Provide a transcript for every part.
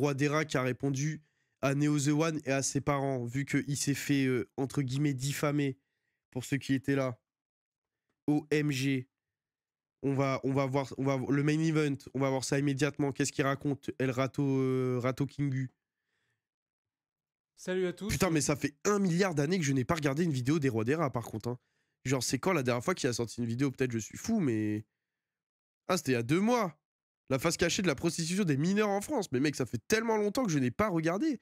Roi des Rats qui a répondu à Neo The One et à ses parents, vu qu'il s'est fait, entre guillemets, diffamer, pour ceux qui étaient là. OMG. On va voir le main event, on va voir ça immédiatement. Qu'est-ce qu'il raconte, El Rato Kingu? Salut à tous. Putain, mais ça fait 1 milliard d'années que je n'ai pas regardé une vidéo des Rois des Rats, par contre. Hein. Genre, c'est quand la dernière fois qu'il a sorti une vidéo? Peut-être je suis fou, mais... Ah, c'était il y a 2 mois. La face cachée de la prostitution des mineurs en France. Mais mec, ça fait tellement longtemps que je n'ai pas regardé.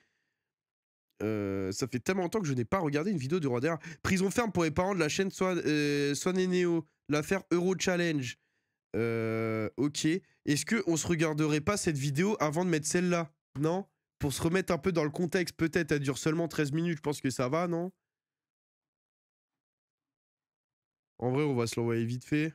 Ça fait tellement longtemps que je n'ai pas regardé une vidéo de Roi des Rats. Prison ferme pour les parents de la chaîne Swan et Neo. L'affaire Euro Challenge. Ok. Est-ce qu'on se regarderait pas cette vidéo avant de mettre celle-là? Non? Pour se remettre un peu dans le contexte, peut-être, elle dure seulement 13 minutes, je pense que ça va, non? En vrai, on va se l'envoyer vite fait.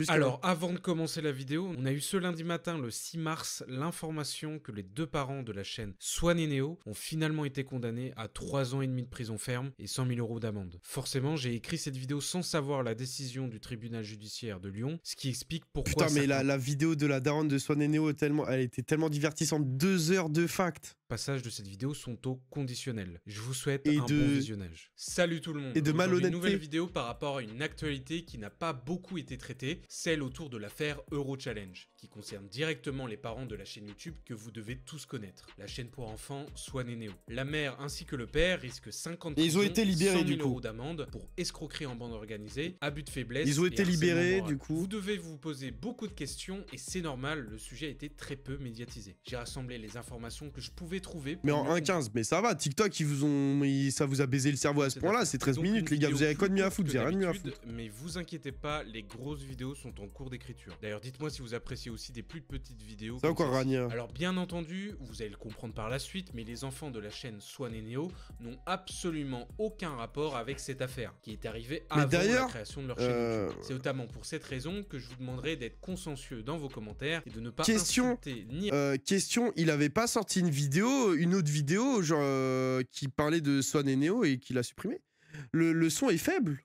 Alors, avant de commencer la vidéo, on a eu ce lundi matin, le 6 mars, l'information que les 2 parents de la chaîne Swan et Neo ont finalement été condamnés à 3 ans et demi de prison ferme et 100 000 € d'amende. Forcément, j'ai écrit cette vidéo sans savoir la décision du tribunal judiciaire de Lyon, ce qui explique pourquoi... Putain, mais la vidéo de la daronne de Swan et Neo, elle était tellement divertissante. 2 heures de fact. Passages de cette vidéo sont au conditionnel. Je vous souhaite un bon visionnage. Salut tout le monde. Et de malhonnêteté. Une nouvelle vidéo par rapport à une actualité qui n'a pas beaucoup été traitée, celle autour de l'affaire Euro Challenge, qui concerne directement les parents de la chaîne YouTube que vous devez tous connaître, la chaîne pour enfants Swan et Neo. La mère ainsi que le père risquent 50 ils ont été libérés 100 000 du coup € d'amende pour escroquerie en bande organisée, abus de faiblesse. Ils ont été libérés du coup. Vous devez vous poser beaucoup de questions et c'est normal, le sujet a été très peu médiatisé. J'ai rassemblé les informations que je pouvais trouver. Mais en 1.15, mais ça va, TikTok, ça vous a baisé le cerveau à ce point-là, c'est 13 minutes, les gars, vous avez quoi de mieux à foutre, vous avez rien de mieux à foutre. Mais vous inquiétez pas, les grosses vidéos sont en cours d'écriture. D'ailleurs, dites-moi si vous appréciez aussi des plus petites vidéos. Ça encore Rania. Alors, bien entendu, vous allez le comprendre par la suite, mais les enfants de la chaîne Swan et Neo n'ont absolument aucun rapport avec cette affaire, qui est arrivée avant la création de leur chaîne YouTube. C'est notamment pour cette raison que je vous demanderai d'être consciencieux dans vos commentaires et de ne pas insulter ni... Question, il avait pas sorti une autre vidéo, genre, qui parlait de Swan et Neo et qu'il a supprimé. Le son est faible.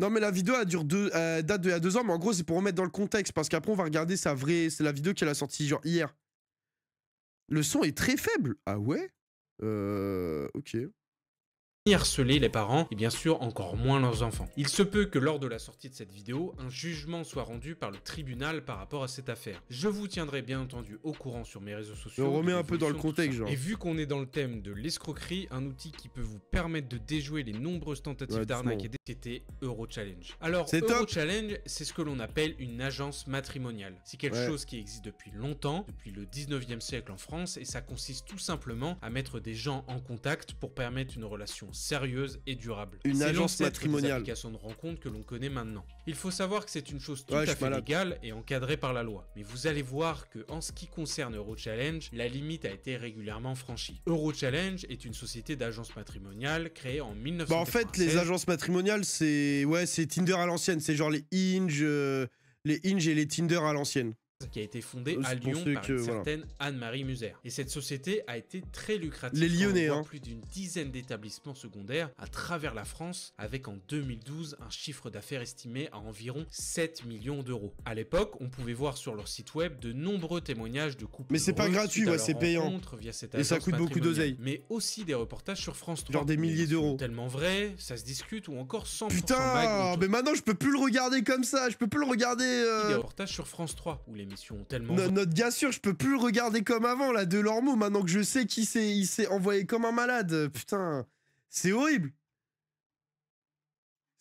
Non mais la vidéo elle date d'il y a 2 ans, mais en gros c'est pour remettre dans le contexte, parce qu'après on va regarder c'est la vidéo qu'elle a sortie genre hier. Le son est très faible. Ah ouais? Ok. Harceler les parents et bien sûr encore moins leurs enfants. Il se peut que lors de la sortie de cette vidéo, un jugement soit rendu par le tribunal par rapport à cette affaire. Je vous tiendrai bien entendu au courant sur mes réseaux sociaux. On remet un peu dans le contexte genre. Et vu qu'on est dans le thème de l'escroquerie, un outil qui peut vous permettre de déjouer les nombreuses tentatives d'arnaque, c'était Euro Challenge. Alors Euro Challenge, c'est ce que l'on appelle une agence matrimoniale. C'est quelque chose qui existe depuis longtemps, depuis le 19e siècle en France, et ça consiste tout simplement à mettre des gens en contact pour permettre une relation sérieuse et durable. Une agence matrimoniale. Des applications de rencontres que l'on connaît maintenant. Il faut savoir que c'est une chose tout à fait légale et encadrée par la loi. Mais vous allez voir que en ce qui concerne Euro Challenge, la limite a été régulièrement franchie. Euro Challenge est une société d'agences matrimoniales créée en 1996. Bah en fait, les agences matrimoniales, c'est Tinder à l'ancienne, c'est genre les Hinge et les Tinder à l'ancienne. Qui a été fondée à Lyon par une certaine Anne-Marie Muser. Et cette société a été très lucrative. Les Lyonnais, hein. Plus d'une dizaine d'établissements secondaires à travers la France, avec en 2012 un chiffre d'affaires estimé à environ 7 millions d'euros. À l'époque, on pouvait voir sur leur site web de nombreux témoignages de couples. Mais c'est pas gratuit, c'est payant. Et ça coûte beaucoup d'oseille. Mais aussi des reportages sur France 3. Genre des milliers d'euros. Tellement vrai, ça se discute ou encore 100%. Putain, mais maintenant je peux plus le regarder comme ça, je peux plus le regarder. Des reportages sur France 3 où l'émission tellement... Notre gars sûr, je peux plus le regarder comme avant, là, Delormeau, maintenant que je sais qu'il s'est envoyé comme un malade. Putain, c'est horrible.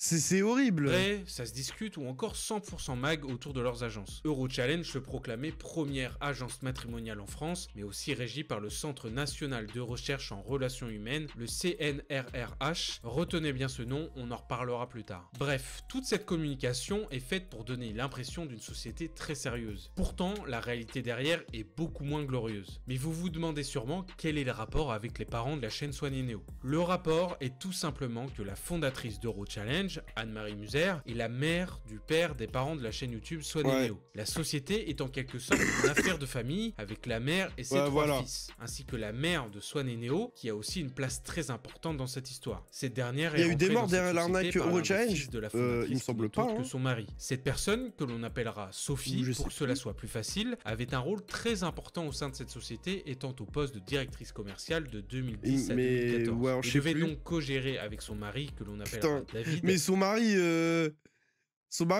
C'est horrible. Vrai, ça se discute ou encore 100% mag autour de leurs agences. Euro Challenge se proclamait première agence matrimoniale en France, mais aussi régie par le Centre National de Recherche en Relations Humaines, le CNRRH. Retenez bien ce nom, on en reparlera plus tard. Bref, toute cette communication est faite pour donner l'impression d'une société très sérieuse. Pourtant, la réalité derrière est beaucoup moins glorieuse. Mais vous vous demandez sûrement quel est le rapport avec les parents de la chaîne Swan et Neo. Le rapport est tout simplement que la fondatrice d'Euro Challenge, Challenge, Anne-Marie Muser, est la mère du père des parents de la chaîne YouTube Swan et Neo. La société est en quelque sorte une affaire de famille avec la mère et ses trois fils, ainsi que la mère de Swan et Neo, qui a aussi une place très importante dans cette histoire. Cette dernière il y a eu des morts derrière l'arnaque Euro Challenge, il me semble pas. Que son mari. Cette personne, que l'on appellera Sophie, pour que cela soit plus facile, avait un rôle très important au sein de cette société, étant au poste de directrice commerciale de 2010 à 2014. Ouais, elle devait donc co-gérer avec son mari, que l'on appellera David. Mais son mari,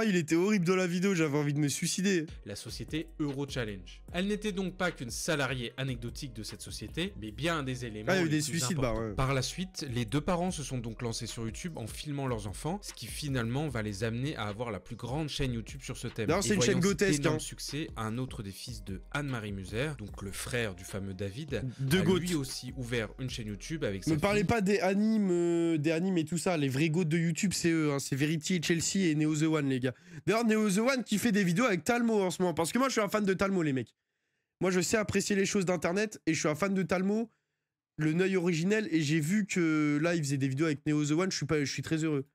il était horrible dans la vidéo, j'avais envie de me suicider. La société Euro Challenge. Elle n'était donc pas qu'une salariée anecdotique de cette société, mais bien un des éléments. Ah, il y a eu des suicides, Par la suite, les deux parents se sont donc lancés sur YouTube en filmant leurs enfants, ce qui finalement va les amener à avoir la plus grande chaîne YouTube sur ce thème. C'est une chaîne grotesque. Énorme succès, un autre des fils de Anne-Marie Muser, donc le frère du fameux David, a lui aussi ouvert une chaîne YouTube avec sa fille. Ne parlez pas des animes et tout ça, les vrais goats de YouTube, c'est eux, hein. C'est Verity, Chelsea et Neo The One, les gars. D'ailleurs, Neo The One qui fait des vidéos avec Talmo en ce moment, parce que moi je suis un fan de Talmo, les mecs. Moi je sais apprécier les choses d'internet et je suis un fan de Talmo, le Neuil originel, et j'ai vu que là il faisait des vidéos avec Neo The One, je suis très heureux.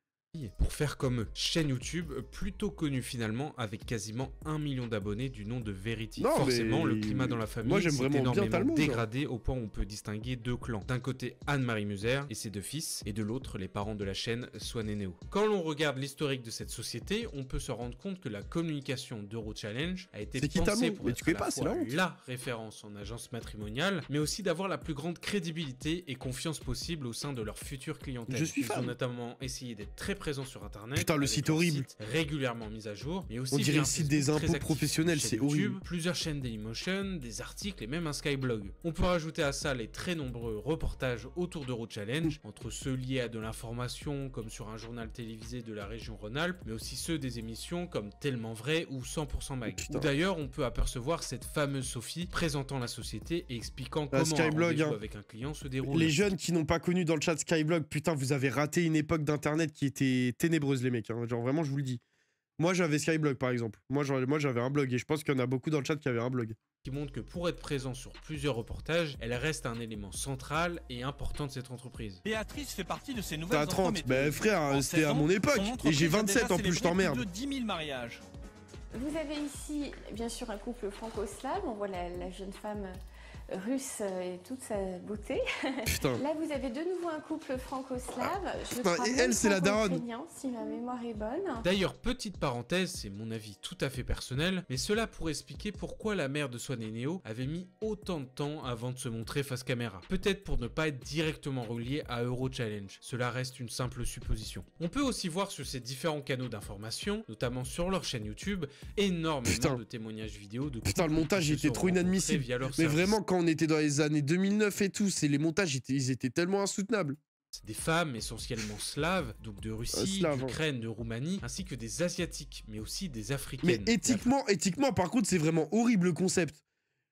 Pour faire comme eux. Chaîne YouTube plutôt connue finalement, avec quasiment 1 million d'abonnés du nom de Verity. Non, forcément, le climat dans la famille s'est énormément Talmo, dégradé au point où on peut distinguer deux clans. D'un côté, Anne-Marie Muser et ses deux fils, et de l'autre, les parents de la chaîne Swan et Neo. Quand l'on regarde l'historique de cette société, on peut se rendre compte que la communication d'Euro Challenge a été pensée pour être à la fois la référence en agence matrimoniale, mais aussi d'avoir la plus grande crédibilité et confiance possible au sein de leur future clientèle. Ils ont notamment essayé d'être très présent sur internet. Putain, le site horrible. Régulièrement mis à jour, mais aussi on dirait le site des impôts professionnels, c'est horrible. Plusieurs chaînes Dailymotion, des articles et même un Skyblog. On peut rajouter à ça les très nombreux reportages autour d'Euro Challenge, entre ceux liés à de l'information comme sur un journal télévisé de la région Rhône-Alpes, mais aussi ceux des émissions comme Tellement Vrai ou 100% Mag. D'ailleurs, on peut apercevoir cette fameuse Sophie présentant la société et expliquant comment Skyblog, un rendez-vous avec un client se déroule. Les jeunes qui n'ont pas connu dans le chat Skyblog, putain, vous avez raté une époque d'internet qui était ténébreuse, les mecs, hein. Genre vraiment je vous le dis. Moi j'avais Skyblog par exemple, moi j'avais un blog et je pense qu'il y en a beaucoup dans le chat qui avaient un blog. Qui montre que pour être présent sur plusieurs reportages, elle reste un élément central et important de cette entreprise. Béatrice fait partie de ces nouvelles. T'as 30, bah frère, c'était à mon époque et j'ai 27 en plus, je t'emmerde. Plus de 10 000 mariages. Vous avez ici bien sûr un couple franco-slave, on voit la jeune femme russe et toute sa beauté. Putain. Là, vous avez de nouveau un couple franco-slave. Et elle, c'est la daronne. Si ma mémoire est bonne. D'ailleurs, petite parenthèse, c'est mon avis tout à fait personnel, mais cela pourrait expliquer pourquoi la mère de Swan et Neo avait mis autant de temps avant de se montrer face caméra. Peut-être pour ne pas être directement relié à Euro Challenge. Cela reste une simple supposition. On peut aussi voir sur ces différents canaux d'information, notamment sur leur chaîne YouTube, énormément de témoignages vidéo de le montage était trop inadmissible. Mais vraiment, quand on était dans les années 2009 et tout, les montages, ils étaient tellement insoutenables. Des femmes essentiellement slaves, donc de Russie, d'Ukraine, de Roumanie, ainsi que des asiatiques, mais aussi des africaines. Mais éthiquement, par contre, c'est vraiment horrible le concept.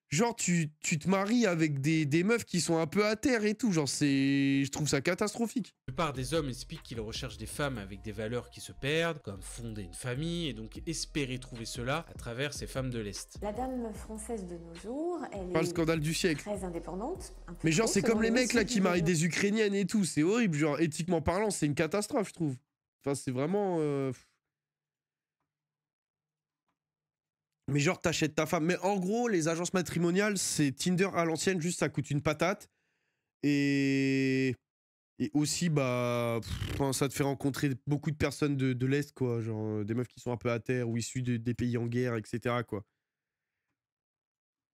Genre, tu te maries avec des meufs qui sont un peu à terre et tout. Genre, je trouve ça catastrophique. La plupart des hommes expliquent qu'ils recherchent des femmes avec des valeurs qui se perdent, comme fonder une famille, et donc espérer trouver cela à travers ces femmes de l'Est. La dame française de nos jours, elle pas le scandale du siècle. Très indépendante. Mais genre, c'est comme les mecs là qui marient des Ukrainiennes et tout. C'est horrible. Genre, éthiquement parlant, c'est une catastrophe, je trouve. Enfin, c'est vraiment... Mais genre, t'achètes ta femme. Mais en gros, les agences matrimoniales, c'est Tinder à l'ancienne, juste ça coûte une patate. Et aussi, bah, ça te fait rencontrer beaucoup de personnes de l'Est, quoi. Genre, des meufs qui sont un peu à terre ou issues des pays en guerre, etc., quoi.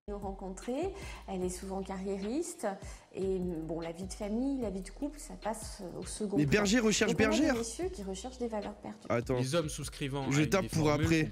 Nous rencontrer, elle est souvent carriériste. Et bon, la vie de famille, la vie de couple, ça passe au second plan. Mais berger recherche bergère. Des messieurs qui recherchent des valeurs perdues. Attends. Les hommes souscrivant. Je tape pour après.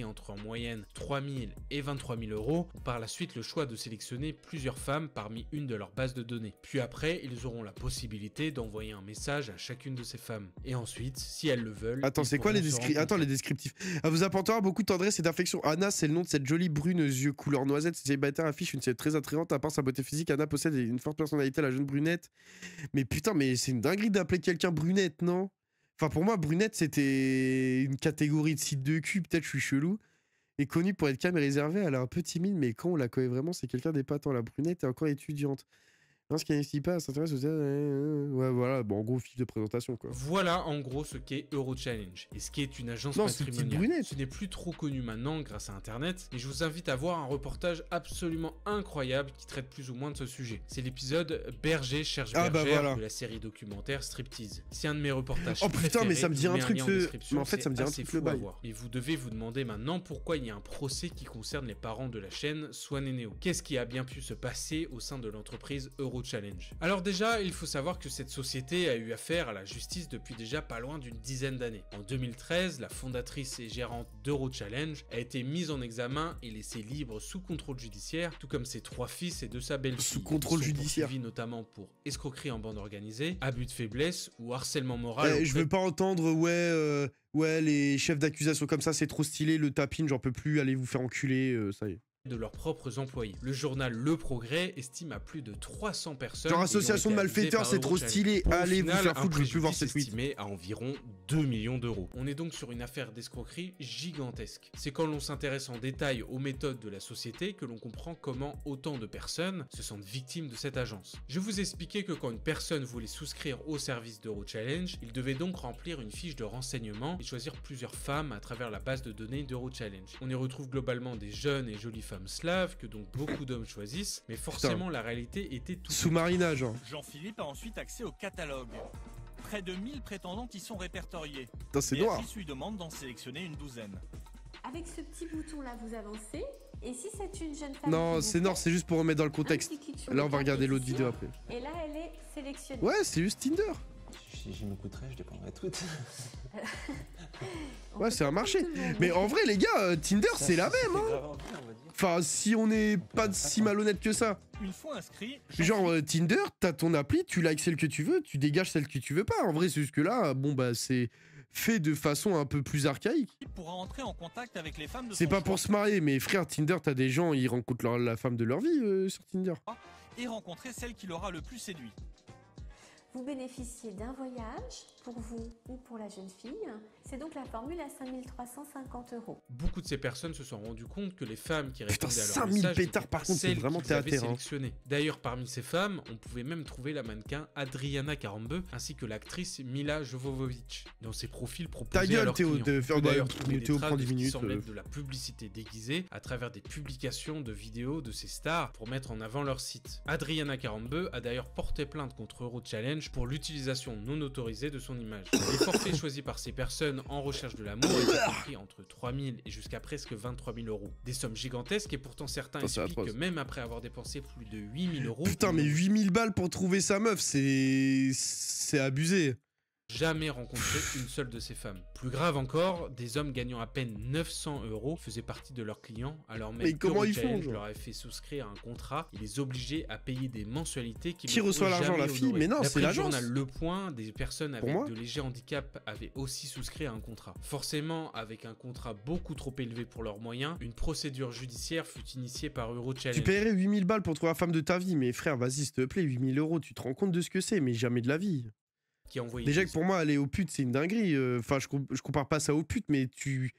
Entre en moyenne 3 000 et 23 000 euros, ont par la suite le choix de sélectionner plusieurs femmes parmi une de leurs bases de données. Puis après, ils auront la possibilité d'envoyer un message à chacune de ces femmes. Et ensuite, si elles le veulent... Attends, c'est quoi les descriptifs? Elle vous apportera beaucoup de tendresse et d'affection. Anna, c'est le nom de cette jolie brune aux yeux couleur noisette. Cette célibataire affiche une scène très attrayante. À part sa beauté physique, Anna possède une forte personnalité, la jeune brunette. Mais putain, mais c'est une dinguerie d'appeler quelqu'un brunette, non? Enfin, pour moi, brunette, c'était une catégorie de site de cul. Peut-être je suis chelou. est connue pour être calme et réservée. Elle est un peu timide, mais quand on la connaît vraiment, c'est quelqu'un d'épatant. La brunette est encore étudiante. Non, ce qui n'investit pas, elle s'intéresse aux... Ouais, voilà. Bon, en gros, fiche de présentation, quoi. Voilà en gros ce qu'est Eurochallenge et ce qui est une agence Non, c'est une petite matrimoniale. brunette. Ce n'est plus trop connu maintenant grâce à internet et je vous invite à voir un reportage absolument incroyable qui traite plus ou moins de ce sujet. C'est l'épisode Berger cherche Ah, bah, bergère voilà. de la série documentaire Striptease. C'est un de mes reportages Oh, putain, mais ça me dit un truc, ce... ce... Mais en fait, ça me dit un truc, le bail. Et vous devez vous demander maintenant pourquoi il y a un procès qui concerne les parents de la chaîne Swan et Neo. Qu'est-ce qui a bien pu se passer au sein de l'entreprise Eurochallenge? Alors déjà, il faut savoir que cette société a eu affaire à la justice depuis déjà pas loin d'une dizaine d'années. En 2013, la fondatrice et gérante d'Eurochallenge a été mise en examen et laissée libre sous contrôle judiciaire, tout comme ses 3 fils et de sa belle-fille. Sous contrôle judiciaire. Notamment pour escroquerie en bande organisée, abus de faiblesse ou harcèlement moral. Je veux pas entendre, ouais, les chefs d'accusation comme ça, c'est trop stylé, le tapine, j'en peux plus, allez vous faire enculer, ça y est. De leurs propres employés. Le journal Le Progrès estime à plus de 300 personnes. Genre association de malfaiteurs, c'est trop stylé. Allez vous faire foutre, je veux plus voir cette tweet. Estimé à environ 2 millions d'euros. On est donc sur une affaire d'escroquerie gigantesque. C'est quand l'on s'intéresse en détail aux méthodes de la société que l'on comprend comment autant de personnes se sentent victimes de cette agence. Je vous expliquais que quand une personne voulait souscrire au service d'Eurochallenge, il devait donc remplir une fiche de renseignement et choisir plusieurs femmes à travers la base de données d'Eurochallenge. On y retrouve globalement des jeunes et jolies femmes slaves que donc beaucoup d'hommes choisissent, mais forcément la réalité était tout sous-marinage. Jean-Philippe a ensuite accès au catalogue. Près de 1000 prétendants y sont répertoriés. Putain, c'est noir. Béatrice lui demande d'en sélectionner une douzaine. Avec ce petit bouton là, vous avancez. Et si c'est une jeune femme... Non, c'est noir, c'est juste pour remettre dans le contexte. Là, on va regarder l'autre vidéo après. Et là, elle est sélectionnée. Ouais, c'est juste Tinder. Si je m'écouterais, je les prendrais toutes. Ouais, c'est un marché. Mais en vrai, les gars, Tinder, c'est la même, hein. Enfin, si on n'est pas si malhonnête que ça. Une fois inscrit, Genre, Tinder, t'as ton appli, tu likes celle que tu veux, tu dégages celle que tu veux pas. En vrai, c'est juste que là, bon, bah, c'est fait de façon un peu plus archaïque. pourra entrer en contact avec les femmes de C'est son pas choix pour se marier, mais frère, Tinder, t'as des gens, ils rencontrent la femme de leur vie sur Tinder. et rencontrer celle qui l'aura le plus séduit. Vous bénéficiez d'un voyage pour vous ou pour la jeune fille. C'est donc la formule à 5 350 €. Beaucoup de ces personnes se sont rendues compte que les femmes qui Putain, répondaient à leur 5000 message pétards, n'étaient par pas contre, c'est celles vraiment qu'ils avaient terre à terre, hein. sélectionnées. D'ailleurs, parmi ces femmes, on pouvait même trouver la mannequin Adriana Karambeu ainsi que l'actrice Mila Jovovich dans ses profils proposés Ta à gueule, leurs Théo, clients. de On faire peut de d'ailleurs trouver des Théo traces prend de 10 ce qui minutes. semble être de la publicité déguisée à travers des publications de vidéos de ces stars pour mettre en avant leur site. Adriana Karambeu a d'ailleurs porté plainte contre Eurochallenge pour l'utilisation non autorisée de son image. Les forfaits choisis par ces personnes en recherche de l'amour étaient compris entre 3 000 et jusqu'à presque 23 000 €. Des sommes gigantesques et pourtant certains Putain, c'est expliquent atroce. que même après avoir dépensé plus de 8 000 €, Putain, mais 8000 balles pour trouver sa meuf, c'est abusé. jamais rencontré une seule de ces femmes. Plus grave encore, des hommes gagnant à peine 900 € faisaient partie de leurs clients, alors même Mais comment ils qu'Eurochallenge font, genre leur avait fait souscrire un contrat et les obligeait à payer des mensualités qui Qui reçoit l'argent, la fille? Mais non, c'est D'après le l'agence. journal Le Point, des personnes Pour avec moi de légers handicaps avaient aussi souscrit à un contrat. Forcément, avec un contrat beaucoup trop élevé pour leurs moyens, une procédure judiciaire fut initiée par Eurochallenge. Tu paierais 8000 balles pour trouver la femme de ta vie, mais frère, vas-y, s'il te plaît, 8000 €, tu te rends compte de ce que c'est, mais jamais de la vie. Qui a envoyé Déjà des- que pour moi, aller aux putes, c'est une dinguerie. Enfin, je compare pas ça aux putes, mais tu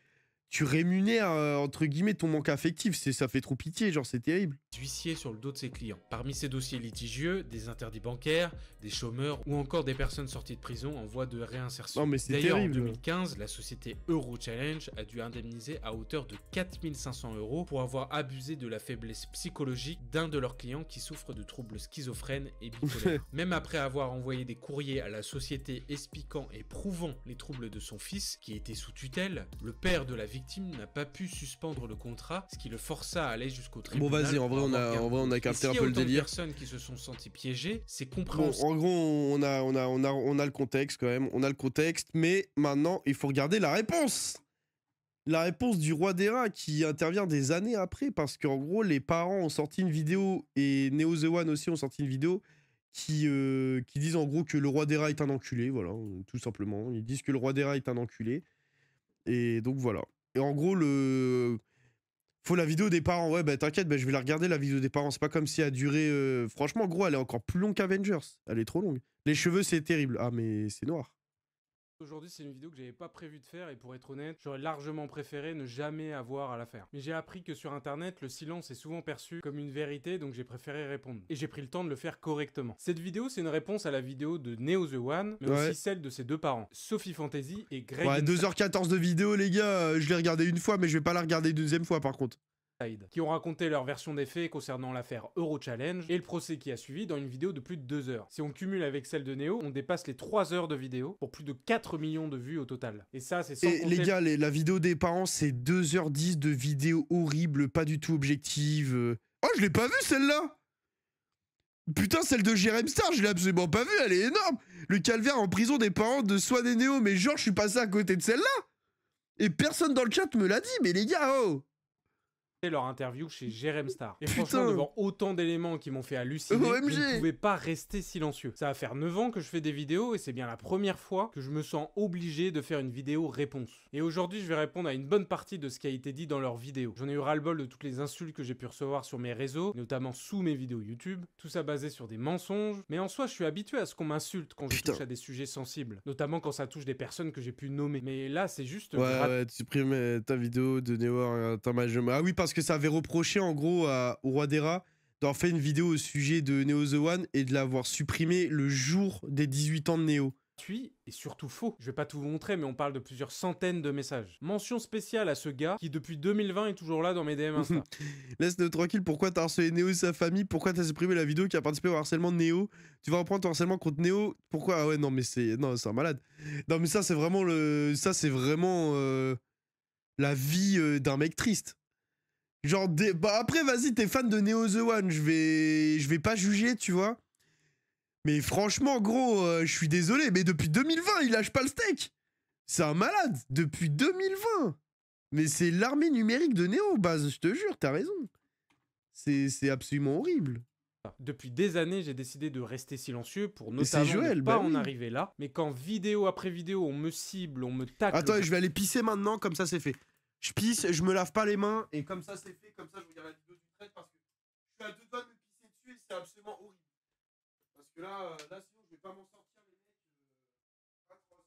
rémunères, entre guillemets, ton manque affectif. Ça fait trop pitié, genre, c'est terrible. huissiers sur le dos de ses clients. Parmi ces dossiers litigieux, des interdits bancaires, des chômeurs ou encore des personnes sorties de prison en voie de réinsertion. Non, mais c'est D'ailleurs, en terrible. 2015, la société Eurochallenge a dû indemniser à hauteur de 4 500 € pour avoir abusé de la faiblesse psychologique d'un de leurs clients qui souffre de troubles schizophrènes et bipolaires. Même après avoir envoyé des courriers à la société expliquant et prouvant les troubles de son fils, qui était sous tutelle, le père de la victime n'a pas pu suspendre le contrat, ce qui le força à aller jusqu'au Bon, tribunal. vas-y, en pour vrai, avoir gain de on a cause. capté Et un s'il y a peu le autant de délire. personnes qui se sont senties piégées, c'est Bon, compréhensible. en gros, on a le contexte quand même. On a le contexte, mais maintenant, il faut regarder la réponse. La réponse du roi des rats qui intervient des années après, parce qu'en gros, les parents ont sorti une vidéo et Neo The One aussi ont sorti une vidéo qui disent en gros que le roi des rats est un enculé, voilà, tout simplement. Ils disent que le roi des rats est un enculé. Et donc voilà. Et en gros, faut la vidéo des parents. Ouais, bah t'inquiète, bah, je vais la regarder la vidéo des parents. C'est pas comme si elle a duré. Franchement, gros, elle est encore plus longue qu'Avengers. Elle est trop longue. Les cheveux, c'est terrible. Ah, mais c'est noir. Aujourd'hui, c'est une vidéo que j'avais pas prévu de faire et pour être honnête, j'aurais largement préféré ne jamais avoir à la faire. Mais j'ai appris que sur internet, le silence est souvent perçu comme une vérité, donc j'ai préféré répondre. Et j'ai pris le temps de le faire correctement. Cette vidéo, c'est une réponse à la vidéo de Neo The One, mais aussi celle de ses deux parents, Sophie Fantasy et Greg. Ouais, 2h14 de vidéo, les gars, je l'ai regardé une fois, mais je vais pas la regarder une deuxième fois par contre. Qui ont raconté leur version des faits concernant l'affaire Euro Challenge et le procès qui a suivi dans une vidéo de plus de 2 heures. Si on cumule avec celle de Neo, on dépasse les 3 heures de vidéo pour plus de 4 millions de vues au total. Et ça, c'est sans Et compter... les gars, la vidéo des parents, c'est 2h10 de vidéo horrible, pas du tout objective. Oh, je l'ai pas vue celle-là! Putain, celle de Jérém Star, je l'ai absolument pas vue, elle est énorme! Le calvaire en prison des parents de Swan et Neo, mais genre, je suis passé à côté de celle-là! Et personne dans le chat me l'a dit, mais les gars, oh! leur interview chez Jérém Star. Et Putain. franchement, devant autant d'éléments qui m'ont fait halluciner, OMG. je ne pouvais pas rester silencieux. Ça va faire 9 ans que je fais des vidéos et c'est bien la première fois que je me sens obligé de faire une vidéo réponse. Et aujourd'hui, je vais répondre à une bonne partie de ce qui a été dit dans leurs vidéos. J'en ai eu ras-le-bol de toutes les insultes que j'ai pu recevoir sur mes réseaux, notamment sous mes vidéos YouTube. Tout ça basé sur des mensonges. Mais en soi, je suis habitué à ce qu'on m'insulte quand je touche à des sujets sensibles. Notamment quand ça touche des personnes que j'ai pu nommer. Mais là, c'est juste... Ouais, tu supprimes ta vidéo de Neo. Ah oui, parce que ça avait reproché en gros au Roi des Rats d'avoir fait une vidéo au sujet de Neo The One et de l'avoir supprimé le jour des 18 ans de Neo. Et surtout faux. Je vais pas tout vous montrer, mais on parle de plusieurs centaines de messages. Mention spéciale à ce gars qui depuis 2020 est toujours là dans mes DM Insta. Laisse-le tranquille, pourquoi t'as harcelé Neo et sa famille? Pourquoi t'as supprimé la vidéo qui a participé au harcèlement de Neo? Tu vas reprendre ton harcèlement contre Neo? Pourquoi? Ah ouais, non mais c'est... Non, c'est un malade. Non mais ça c'est vraiment le... Ça c'est vraiment la vie d'un mec triste. Genre, bah après vas-y, t'es fan de Neo The One, je vais pas juger, tu vois. Mais franchement, gros, je suis désolé, mais depuis 2020, il lâche pas le steak. C'est un malade, depuis 2020. Mais c'est l'armée numérique de Neo, Baz, je te jure, t'as raison. C'est absolument horrible. Depuis des années, j'ai décidé de rester silencieux pour notamment Joël, ne pas bah en oui. arriver là. Mais quand vidéo après vidéo, on me cible, on me tacle... Attends, je vais aller pisser maintenant, comme ça c'est fait. Je pisse, je me lave pas les mains, et comme ça c'est fait, comme ça je regarde la vidéo du trade, parce que je suis à 2 doigts de me pisser dessus, et c'est absolument horrible. Parce que là sinon je vais pas m'en sortir, les mecs. Pas trop.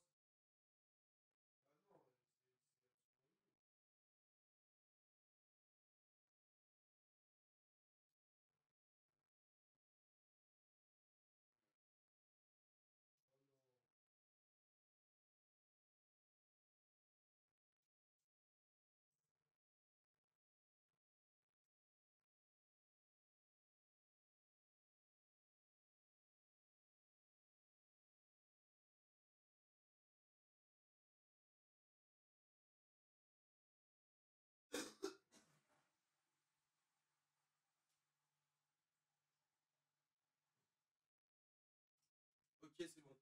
Ok, c'est bon.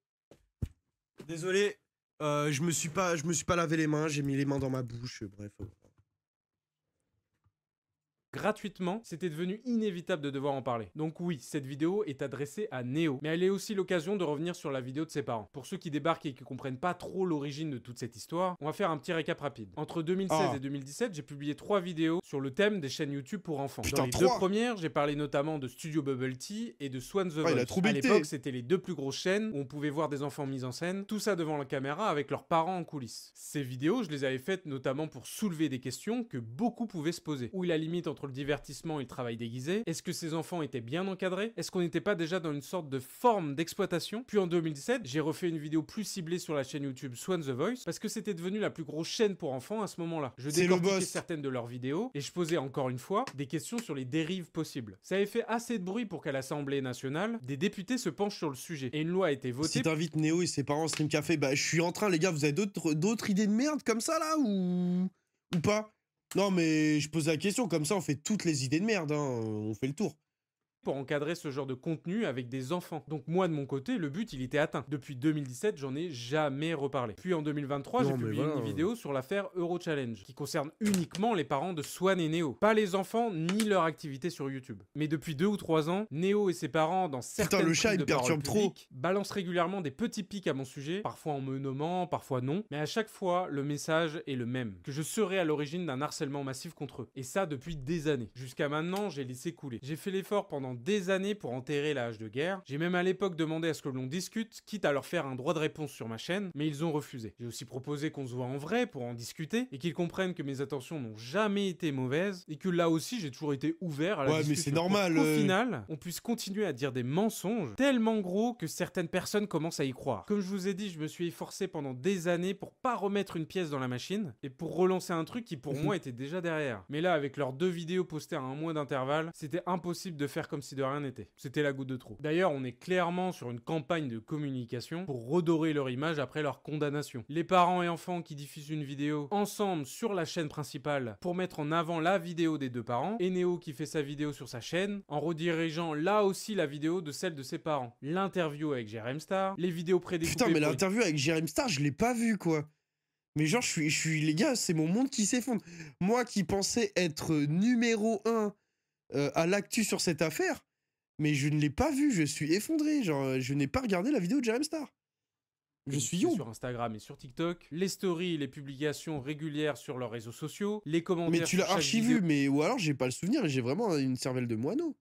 Désolé, je me suis pas lavé les mains, j'ai mis les mains dans ma bouche, bref. gratuitement, c'était devenu inévitable de devoir en parler. Donc oui, cette vidéo est adressée à Neo, mais elle est aussi l'occasion de revenir sur la vidéo de ses parents. Pour ceux qui débarquent et qui comprennent pas trop l'origine de toute cette histoire, on va faire un petit récap rapide. Entre 2016 et 2017, j'ai publié 3 vidéos sur le thème des chaînes YouTube pour enfants. Putain, Dans les 3. 2 premières, j'ai parlé notamment de Studio Bubble Tea et de Swan the Voice. Il a trop À bêté. l'époque, c'était les 2 plus grosses chaînes où on pouvait voir des enfants mis en scène, tout ça devant la caméra avec leurs parents en coulisses. Ces vidéos, je les avais faites notamment pour soulever des questions que beaucoup pouvaient se poser. Où est la limite entre le divertissement et le travail déguisé? Est-ce que ces enfants étaient bien encadrés? Est-ce qu'on n'était pas déjà dans une sorte de forme d'exploitation? Puis en 2017, j'ai refait une vidéo plus ciblée sur la chaîne YouTube Swan the Voice parce que c'était devenu la plus grosse chaîne pour enfants à ce moment-là. Je C'est le décortiquais boss. certaines de leurs vidéos et je posais encore une fois des questions sur les dérives possibles. Ça avait fait assez de bruit pour qu'à l'Assemblée nationale, des députés se penchent sur le sujet et une loi a été votée. Si t'invites Neo et ses parents au Stream Café, bah je suis en train, les gars, vous avez d'autres idées de merde comme ça là ou pas? Non mais je pose la question, comme ça on fait toutes les idées de merde, hein. On fait le tour. Pour encadrer ce genre de contenu avec des enfants. Donc moi de mon côté, le but il était atteint. Depuis 2017, j'en ai jamais reparlé. Puis en 2023, j'ai publié une vidéo sur l'affaire Euro Challenge, qui concerne uniquement les parents de Swan et Neo. Pas les enfants, ni leur activité sur YouTube. Mais depuis 2 ou 3 ans, Neo et ses parents, dans certaines le chat, prises il me de parole perturbe trop. publiques, balancent régulièrement des petits pics à mon sujet, parfois en me nommant, parfois non. Mais à chaque fois, le message est le même. Que je serais à l'origine d'un harcèlement massif contre eux. Et ça depuis des années. Jusqu'à maintenant, j'ai laissé couler. J'ai fait l'effort pendant pendant des années pour enterrer la hache de guerre. J'ai même à l'époque demandé à ce que l'on discute, quitte à leur faire un droit de réponse sur ma chaîne, mais ils ont refusé. J'ai aussi proposé qu'on se voit en vrai pour en discuter, et qu'ils comprennent que mes intentions n'ont jamais été mauvaises, et que là aussi j'ai toujours été ouvert à la discussion. Mais c'est normal. Au final, on puisse continuer à dire des mensonges tellement gros que certaines personnes commencent à y croire. Comme je vous ai dit, je me suis efforcé pendant des années pour pas remettre une pièce dans la machine, et pour relancer un truc qui pour moi était déjà derrière. Mais là, avec leurs 2 vidéos postées à un mois d'intervalle, c'était impossible de faire comme si de rien n'était. C'était la goutte de trop. D'ailleurs, on est clairement sur une campagne de communication pour redorer leur image après leur condamnation. Les parents et enfants qui diffusent une vidéo ensemble sur la chaîne principale pour mettre en avant la vidéo des 2 parents, et Néo qui fait sa vidéo sur sa chaîne en redirigeant là aussi la vidéo de celle de ses parents. L'interview avec Jérém Star, les vidéos prédécoupées. Putain, mais l'interview avec Jérém Star, je l'ai pas vu quoi. Mais genre, je suis les gars, c'est mon monde qui s'effondre. Moi qui pensais être numéro 1 à l'actu sur cette affaire, mais je ne l'ai pas vu, je suis effondré. Genre, je n'ai pas regardé la vidéo de Jérém Star. Je suis yombe. Sur Instagram et sur TikTok, les stories, les publications régulières sur leurs réseaux sociaux, les commentaires. Mais tu l'as archi vu, mais ou alors j'ai pas le souvenir et j'ai vraiment une cervelle de moineau.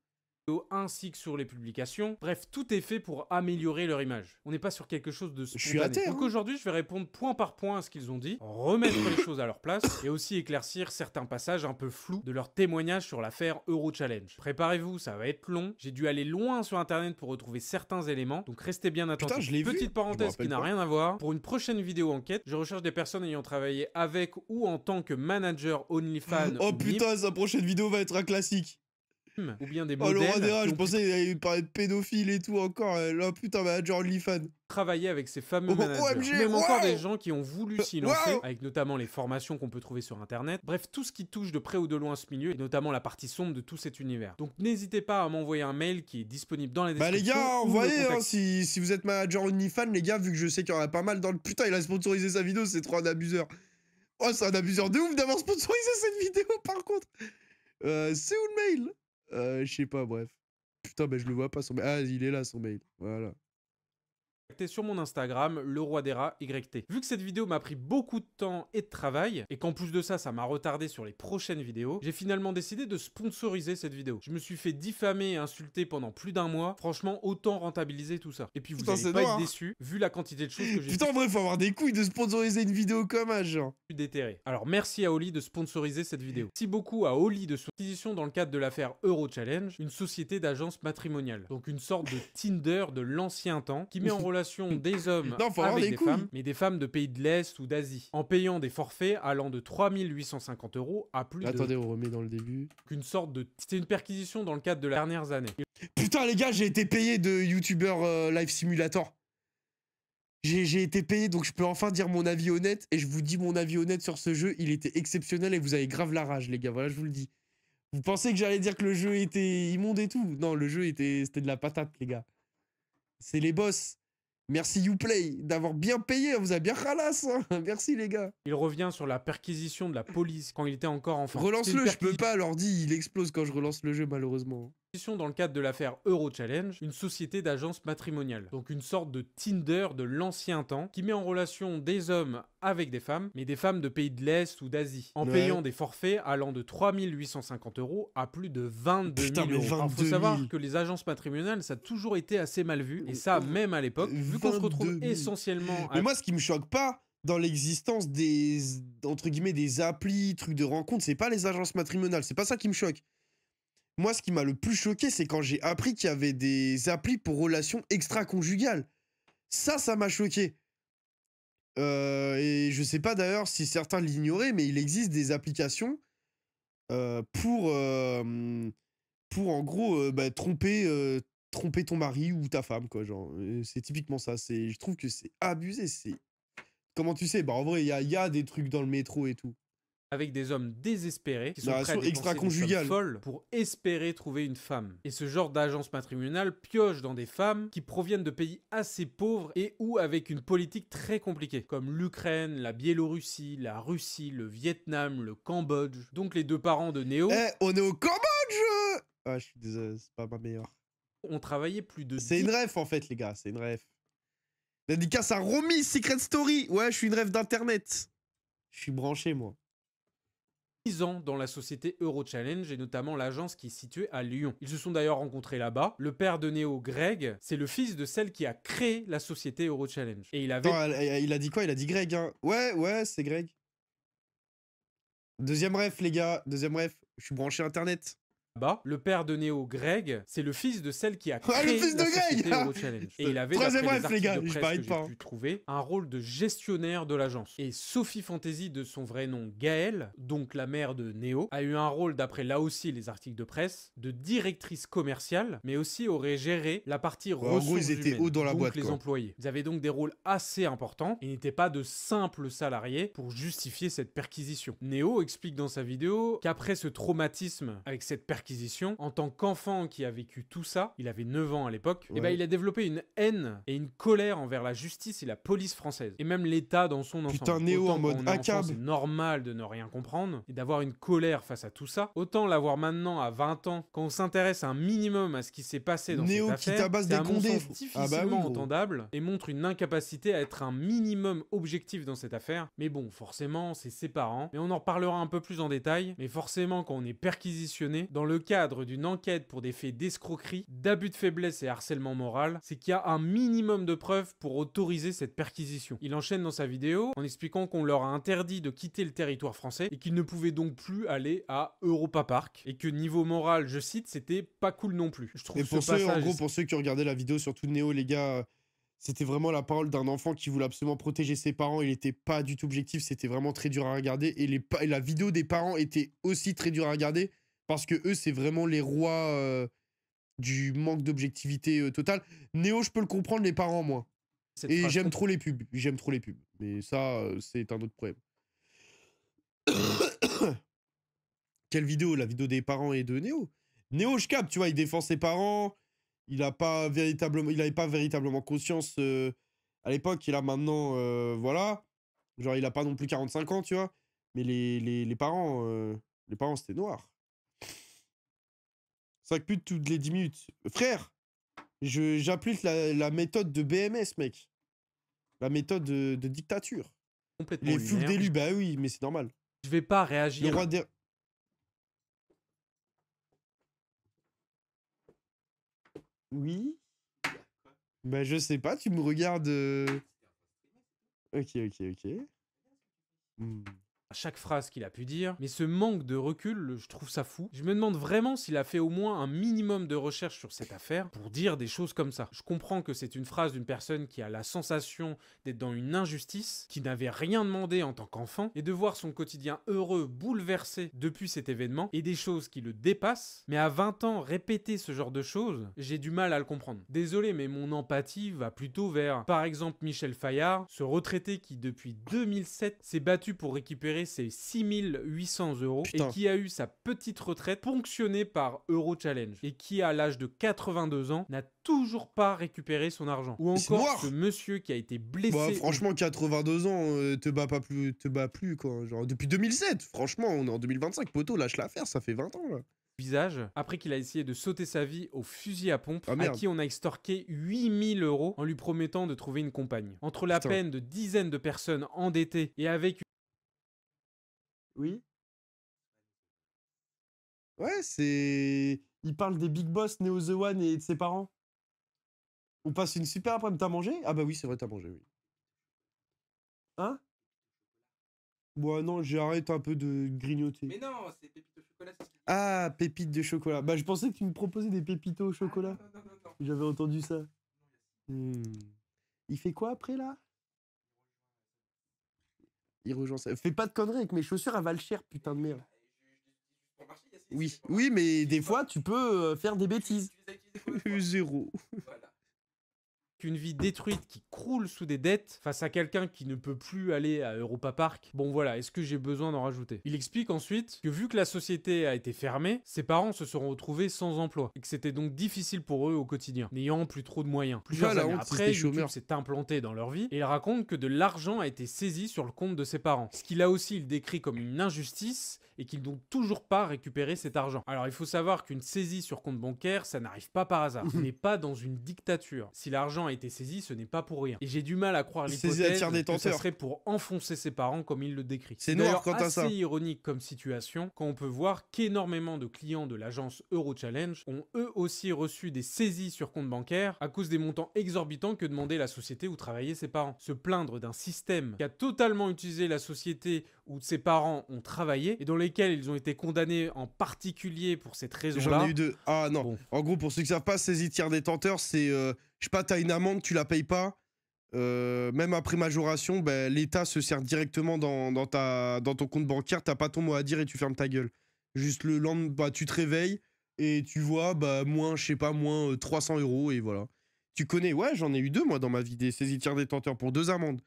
Ainsi que sur les publications. Bref, tout est fait pour améliorer leur image. On n'est pas sur quelque chose de spontané. Je suis à terre. Donc aujourd'hui, je vais répondre point par point à ce qu'ils ont dit, remettre les choses à leur place et aussi éclaircir certains passages un peu flous de leur témoignage sur l'affaire Euro Challenge. Préparez-vous, ça va être long. J'ai dû aller loin sur internet pour retrouver certains éléments, donc restez bien attentifs. Putain, je l'ai vu. Petite parenthèse qui n'a rien à voir. Pour une prochaine vidéo enquête, je recherche des personnes ayant travaillé avec ou en tant que manager OnlyFans. Oh putain, sa prochaine vidéo va être un classique. Ou bien des Oh, modèles. le roi des rats, je pensais qu'il allait parler de pédophile et tout encore. Là, putain, manager OnlyFans. Travailler avec ces fameux managers. OMG, Même encore wow. des gens qui ont voulu s'y lancer, avec notamment les formations qu'on peut trouver sur internet. Bref, tout ce qui touche de près ou de loin ce milieu, et notamment la partie sombre de tout cet univers. Donc n'hésitez pas à m'envoyer un mail qui est disponible dans la description. Bah les gars, ou me envoyez, contacter. si vous êtes manager OnlyFans, les gars, vu que je sais qu'il y en a pas mal dans le... Putain, il a sponsorisé sa vidéo, c'est trop un abuseur. Oh, c'est un abuseur de ouf d'avoir sponsorisé cette vidéo, par contre. C'est où le mail? Je sais pas, bref. Putain, bah je le vois pas son mail. Ah, il est là, son mail. Voilà. Sur mon Instagram, le roi des rats YT. Vu que cette vidéo m'a pris beaucoup de temps et de travail, et qu'en plus de ça, ça m'a retardé sur les prochaines vidéos, j'ai finalement décidé de sponsoriser cette vidéo. Je me suis fait diffamer et insulter pendant plus d'1 mois. Franchement, autant rentabiliser tout ça. Et puis vous allez pas être déçus, vu la quantité de choses que j'ai Putain, en vrai, faut avoir des couilles de sponsoriser une vidéo comme un genre. déterré. Alors merci à Oli de sponsoriser cette vidéo. Merci beaucoup à Oli de son acquisition dans le cadre de l'affaire Euro Challenge, une société d'agence matrimoniale. Donc une sorte de Tinder de l'ancien temps, qui met en relation des hommes avec des femmes, mais des femmes de pays de l'Est ou d'Asie, en payant des forfaits allant de 3 850 € à plus Attendez, on remet dans le début. qu'une sorte de... C'était une perquisition dans le cadre de les dernières années. Putain, les gars, j'ai été payé de YouTuber Live Simulator. J'ai été payé, donc je peux enfin dire mon avis honnête. Et je vous dis mon avis honnête sur ce jeu, il était exceptionnel et vous avez grave la rage, les gars. Voilà, je vous le dis. Vous pensez que j'allais dire que le jeu était immonde et tout? Non, le jeu c'était de la patate, les gars. C'est les boss. Merci Uplay d'avoir bien payé, vous avez bien ralasse, hein. Merci les gars. Il revient sur la perquisition de la police quand il était encore enfant. Relance-le, je peux pas, l'ordi il explose quand je relance le jeu malheureusement. Dans le cadre de l'affaire Euro Challenge, une société d'agence matrimoniale. Donc une sorte de Tinder de l'ancien temps, qui met en relation des hommes avec des femmes, mais des femmes de pays de l'Est ou d'Asie, en payant des forfaits allant de 3 850 € à plus de 22 000 €. Alors faut savoir que les agences matrimoniales, ça a toujours été assez mal vu, et ça même à l'époque, vu qu'on se retrouve essentiellement... Mais moi ce qui me choque pas dans l'existence des, entre guillemets, des applis, trucs de rencontres, c'est pas les agences matrimoniales, c'est pas ça qui me choque. Moi, ce qui m'a le plus choqué, c'est quand j'ai appris qu'il y avait des applis pour relations extra-conjugales. Ça m'a choqué. Et je sais pas d'ailleurs si certains l'ignoraient, mais il existe des applications pour en gros tromper ton mari ou ta femme, quoi. Genre, c'est typiquement ça. Je trouve que c'est abusé. Comment tu sais? Bah en vrai, il y a des trucs dans le métro et tout. Avec des hommes désespérés qui sont prêts à dépenser extra-conjugales des sommes folles pour espérer trouver une femme. Et ce genre d'agence matrimoniale pioche dans des femmes qui proviennent de pays assez pauvres et ou avec une politique très compliquée, comme l'Ukraine, la Biélorussie, la Russie, le Vietnam, le Cambodge. Donc les 2 parents de Néo... on est au Cambodge! Ah, je suis désolé, c'est pas ma meilleure. ont travaillé plus de... C'est une ref en fait, les gars, c'est une ref. Dédicace à Romy Secret Story. Ouais, je suis une ref d'internet. Je suis branché, moi. 10 ans dans la société Eurochallenge et notamment l'agence qui est située à Lyon. Ils se sont d'ailleurs rencontrés là-bas. Le père de Néo, Greg, c'est le fils de celle qui a créé la société Eurochallenge. Et il avait... Attends, il a dit quoi? Il a dit Greg, hein. Ouais, c'est Greg. Deuxième ref, les gars. Deuxième ref. Je suis branché Internet. Le père de Néo, Greg, c'est le fils de celle qui a le créé fils de la Greg société Eurochallenge. Et il avait, Troisième d'après ref, les les gars, articles de je presse m'arrête que j'ai pas. pu trouver, un rôle de gestionnaire de l'agence. Et Sophie Fantasy, de son vrai nom Gaëlle, donc la mère de Néo, a eu un rôle, d'après là aussi les articles de presse, de directrice commerciale, mais aussi aurait géré la partie En gros, ressources ils étaient humaines, hauts dans la donc boîte, les quoi. employés. Ils avaient donc des rôles assez importants et n'étaient pas de simples salariés pour justifier cette perquisition. Néo explique dans sa vidéo qu'après ce traumatisme avec cette perquisition, en tant qu'enfant qui a vécu tout ça, il avait 9 ans à l'époque, et Ouais. il a développé une haine et une colère envers la justice et la police française, et même l'État dans son ensemble. Putain, Néo Autant en mode quand on est enfant, ACAB. c'est normal de ne rien comprendre et d'avoir une colère face à tout ça. Autant l'avoir maintenant à 20 ans, quand on s'intéresse un minimum à ce qui s'est passé dans Néo cette qui affaire, tabasse c'est des à mon condés. sens Ah bah oui, difficilement gros. entendable et montre une incapacité à être un minimum objectif dans cette affaire. Mais bon, forcément, c'est ses parents. Mais on en reparlera un peu plus en détail. Mais forcément, quand on est perquisitionné, dans le cadre d'une enquête pour des faits d'escroquerie, d'abus de faiblesse et harcèlement moral, c'est qu'il y a un minimum de preuves pour autoriser cette perquisition. Il enchaîne dans sa vidéo en expliquant qu'on leur a interdit de quitter le territoire français et qu'ils ne pouvaient donc plus aller à Europa Park. Et que niveau moral, je cite, c'était pas cool non plus. Je trouve Et pour ce ceux, en passage... gros, pour ceux qui regardaient la vidéo, surtout Néo, les gars, c'était vraiment la parole d'un enfant qui voulait absolument protéger ses parents. Il était pas du tout objectif, c'était vraiment très dur à regarder. Et la vidéo des parents était aussi très dure à regarder parce que eux, c'est vraiment les rois du manque d'objectivité totale. Néo, je peux le comprendre, les parents, moi. cette Et phrase j'aime trop les pubs. J'aime trop les pubs. Mais ça, c'est un autre problème. Quelle vidéo? La vidéo des parents et de Néo. Néo, je capte, tu vois, il défend ses parents. Il avait pas véritablement conscience à l'époque. Et là, maintenant, voilà. Genre, il a pas non plus 45 ans, tu vois. Mais les parents, c'était noir. 5 putes toutes les 10 minutes. Frère, j'applique la méthode de BMS, mec. La méthode de dictature. complètement Les foules lunaire. d'élus, bah oui, mais c'est normal. Je vais pas Le réagir. roi des... Oui. Bah je sais pas, tu me regardes... Ok. Hmm. À chaque phrase qu'il a pu dire, mais ce manque de recul, je trouve ça fou. Je me demande vraiment s'il a fait au moins un minimum de recherche sur cette affaire pour dire des choses comme ça. Je comprends que c'est une phrase d'une personne qui a la sensation d'être dans une injustice, qui n'avait rien demandé en tant qu'enfant, et de voir son quotidien heureux bouleversé depuis cet événement, et des choses qui le dépassent, mais à 20 ans, répéter ce genre de choses, j'ai du mal à le comprendre. Désolé, mais mon empathie va plutôt vers, par exemple, Michel Fayard, ce retraité qui depuis 2007 s'est battu pour récupérer ses 6800 € Putain. et qui a eu sa petite retraite ponctionnée par Eurochallenge et qui à l'âge de 82 ans n'a toujours pas récupéré son argent. Ou C'est encore noir. ce monsieur qui a été blessé Bah, au franchement, 82 ans, te bats plus, quoi. Genre, depuis 2007, franchement, on est en 2025, poto, lâche l'affaire, ça fait 20 ans, là. visage après qu'il a essayé de sauter sa vie au fusil à pompe, Ah, à merde. qui on a extorqué 8000 € en lui promettant de trouver une compagne. Entre la Putain. peine de dizaines de personnes endettées et avec Oui. Ouais, c'est... Il parle des big boss Neo The One et de ses parents. On passe une super après-midi. T'as mangé? Ah bah oui, c'est vrai, t'as mangé, oui. Hein? Bon, non, j'arrête un peu de grignoter. Mais non, c'est pépites au chocolat, c'est ce que tu dis. Ah, pépites de chocolat. Bah, je pensais que tu me proposais des pépitos au chocolat. Non. J'avais entendu ça. Il fait quoi après, là? Il rejoint ça. Fais pas de conneries avec mes chaussures, elles valent cher, putain de merde. Pour marcher, Yacine, Oui, c'est pour oui, marcher. mais des fois, tu peux faire des bêtises. Tu les as utilisés combien de fois? Zéro. Voilà. une vie détruite qui croule sous des dettes face à quelqu'un qui ne peut plus aller à Europa Park. Bon voilà, est-ce que j'ai besoin d'en rajouter? Il explique ensuite que vu que la société a été fermée, ses parents se sont retrouvés sans emploi et que c'était donc difficile pour eux au quotidien, n'ayant plus trop de moyens. Plusieurs la années honte, c'est après, des YouTube chômeurs. s'est implanté dans leur vie et il raconte que de l'argent a été saisi sur le compte de ses parents. Ce qu'il a aussi il décrit comme une injustice et qu'ils n'ont toujours pas récupéré cet argent. Alors il faut savoir qu'une saisie sur compte bancaire, ça n'arrive pas par hasard. On n'est pas dans une dictature. Si l'argent a été saisi, ce n'est pas pour rien. Et j'ai du mal à croire Saisie à l'hypothèse tiers que ça détenteur. serait pour enfoncer ses parents comme il le décrit. C'est noir D'ailleurs quant à ça. assez ironique comme situation quand on peut voir qu'énormément de clients de l'agence Eurochallenge ont eux aussi reçu des saisies sur compte bancaire à cause des montants exorbitants que demandait la société où travaillaient ses parents. Se plaindre d'un système qui a totalement utilisé la société où ses parents ont travaillé et dans lesquels ils ont été condamnés en particulier pour cette raison-là. J'en ai eu 2. Ah non. Bon. En gros, pour ceux qui savent pas, saisie tiers détenteur, c'est, je sais pas, t'as une amende, tu la payes pas. Même après majoration, ben, l'État se sert directement dans ton compte bancaire, t'as pas ton mot à dire et tu fermes ta gueule. Juste le lendemain, bah, tu te réveilles et tu vois, bah, moins, je sais pas, moins 300 € et voilà. Tu connais, ouais, j'en ai eu 2 moi dans ma vie, des saisies tiers détenteurs pour 2 amendes.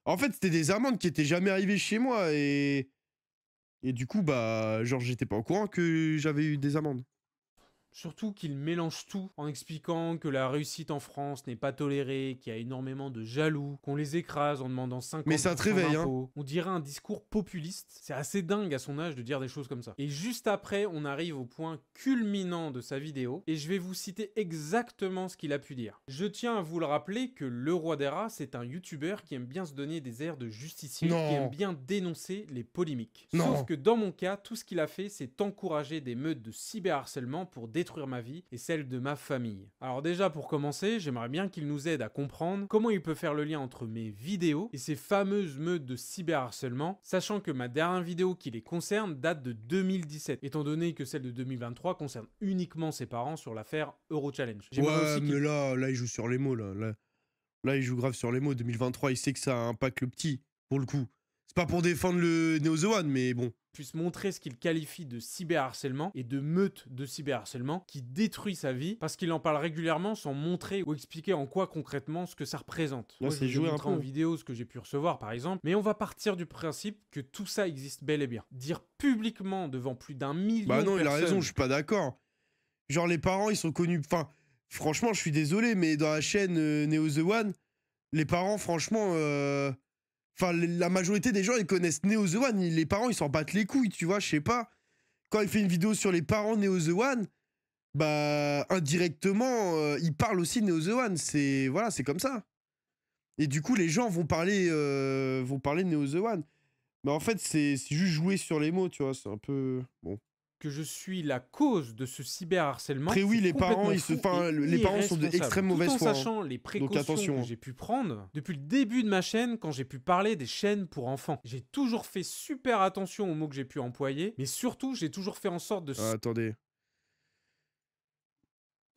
En fait, c'était des amendes qui étaient jamais arrivées chez moi et du coup, bah, genre, j'étais pas au courant que j'avais eu des amendes. Surtout qu'il mélange tout en expliquant que la réussite en France n'est pas tolérée, qu'il y a énormément de jaloux, qu'on les écrase en demandant 50% Mais ça te réveille, hein. d'impôts. On dirait un discours populiste. C'est assez dingue à son âge de dire des choses comme ça. Et juste après, on arrive au point culminant de sa vidéo et je vais vous citer exactement ce qu'il a pu dire. Je tiens à vous le rappeler que Le Roi des Rats, c'est un youtubeur qui aime bien se donner des airs de justicier, Non. qui aime bien dénoncer les polémiques. Non. Sauf que dans mon cas, tout ce qu'il a fait, c'est encourager des meutes de cyberharcèlement pour détruire ma vie et celle de ma famille. Alors déjà pour commencer, j'aimerais bien qu'il nous aide à comprendre comment il peut faire le lien entre mes vidéos et ces fameuses meutes de cyberharcèlement, sachant que ma dernière vidéo qui les concerne date de 2017, étant donné que celle de 2023 concerne uniquement ses parents sur l'affaire Eurochallenge. J'aimerais Ouais, aussi qu'il- mais là, il joue sur les mots, là, il joue grave sur les mots. 2023, il sait que ça impacte le petit, pour le coup. C'est pas pour défendre le Neo The One, mais bon. puisse montrer ce qu'il qualifie de cyberharcèlement et de meute de cyberharcèlement qui détruit sa vie parce qu'il en parle régulièrement sans montrer ou expliquer en quoi concrètement ce que ça représente. Là, Moi, c'est je vous ai joué un montré peu. en vidéo ce que j'ai pu recevoir par exemple, mais on va partir du principe que tout ça existe bel et bien. Dire publiquement devant plus d'1 million Bah non, de il a personnes... raison, je suis pas d'accord. Genre, les parents, ils sont connus. Enfin, franchement, je suis désolé, mais dans la chaîne Neo The One, les parents, franchement. Enfin, la majorité des gens, ils connaissent Neo The One. Les parents, ils s'en battent les couilles, tu vois, je sais pas. Quand il fait une vidéo sur les parents Neo The One, bah, indirectement, il parle aussi de Neo The One. C'est, voilà, c'est comme ça. Et du coup, les gens vont parler de Neo The One. Mais en fait, c'est juste jouer sur les mots, tu vois, c'est un peu. Bon. que je suis la cause de ce cyberharcèlement. Après, oui, c'est les parents, complètement fou et les parents sont irresponsable. d'extrême mauvaise Tout en foi. sachant les précautions attention, que hein. j'ai pu prendre depuis le début de ma chaîne quand j'ai pu parler des chaînes pour enfants. J'ai toujours fait super attention aux mots que j'ai pu employer, mais surtout, j'ai toujours fait en sorte de... Ah, attendez.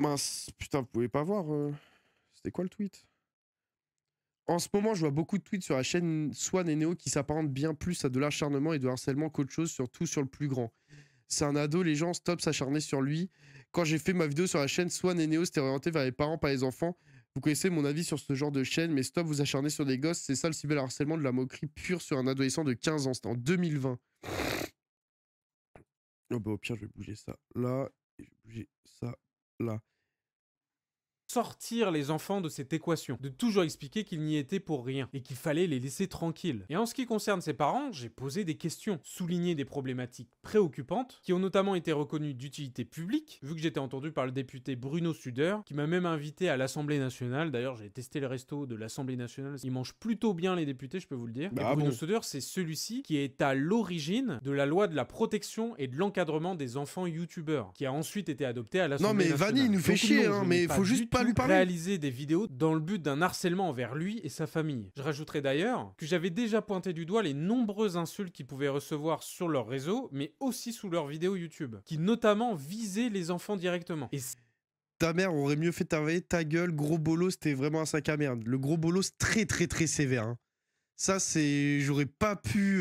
Mince, putain, vous pouvez pas voir. C'était quoi le tweet? En ce moment, je vois beaucoup de tweets sur la chaîne Swan et Neo qui s'apparentent bien plus à de l'acharnement et de harcèlement qu'autre chose, surtout sur le plus grand. C'est un ado, les gens stop s'acharner sur lui. Quand j'ai fait ma vidéo sur la chaîne Swan et Neo, c'était orienté vers les parents, pas les enfants. Vous connaissez mon avis sur ce genre de chaîne, mais stop vous acharner sur des gosses, c'est ça le cyberharcèlement, de la moquerie pure sur un adolescent de 15 ans. C'était en 2020. Oh bah au pire, je vais bouger ça là, et je vais bouger ça là. sortir les enfants de cette équation, de toujours expliquer qu'ils n'y étaient pour rien et qu'il fallait les laisser tranquilles. Et en ce qui concerne ses parents, j'ai posé des questions, souligné des problématiques préoccupantes qui ont notamment été reconnues d'utilité publique, vu que j'étais entendu par le député Bruno Suder, qui m'a même invité à l'Assemblée nationale. D'ailleurs, j'ai testé le resto de l'Assemblée nationale, ils mangent plutôt bien les députés, je peux vous le dire. Bah et Bruno bon. Suder, c'est celui-ci qui est à l'origine de la loi de la protection et de l'encadrement des enfants youtubeurs, qui a ensuite été adoptée à l'Assemblée Non mais nationale. Vanny, il nous fait Donc chier, non, hein, je mais n'ai il faut du juste pas tout lui parler. réaliser des vidéos dans le but d'un harcèlement envers lui et sa famille. Je rajouterai d'ailleurs que j'avais déjà pointé du doigt les nombreuses insultes qu'ils pouvaient recevoir sur leur réseau, mais aussi sous leurs vidéos YouTube, qui notamment visaient les enfants directement. Et Ta mère aurait mieux fait travailler ta gueule, gros bolos, c'était vraiment un sac à merde. Le gros bolos très très très sévère. Hein. Ça c'est... J'aurais pas pu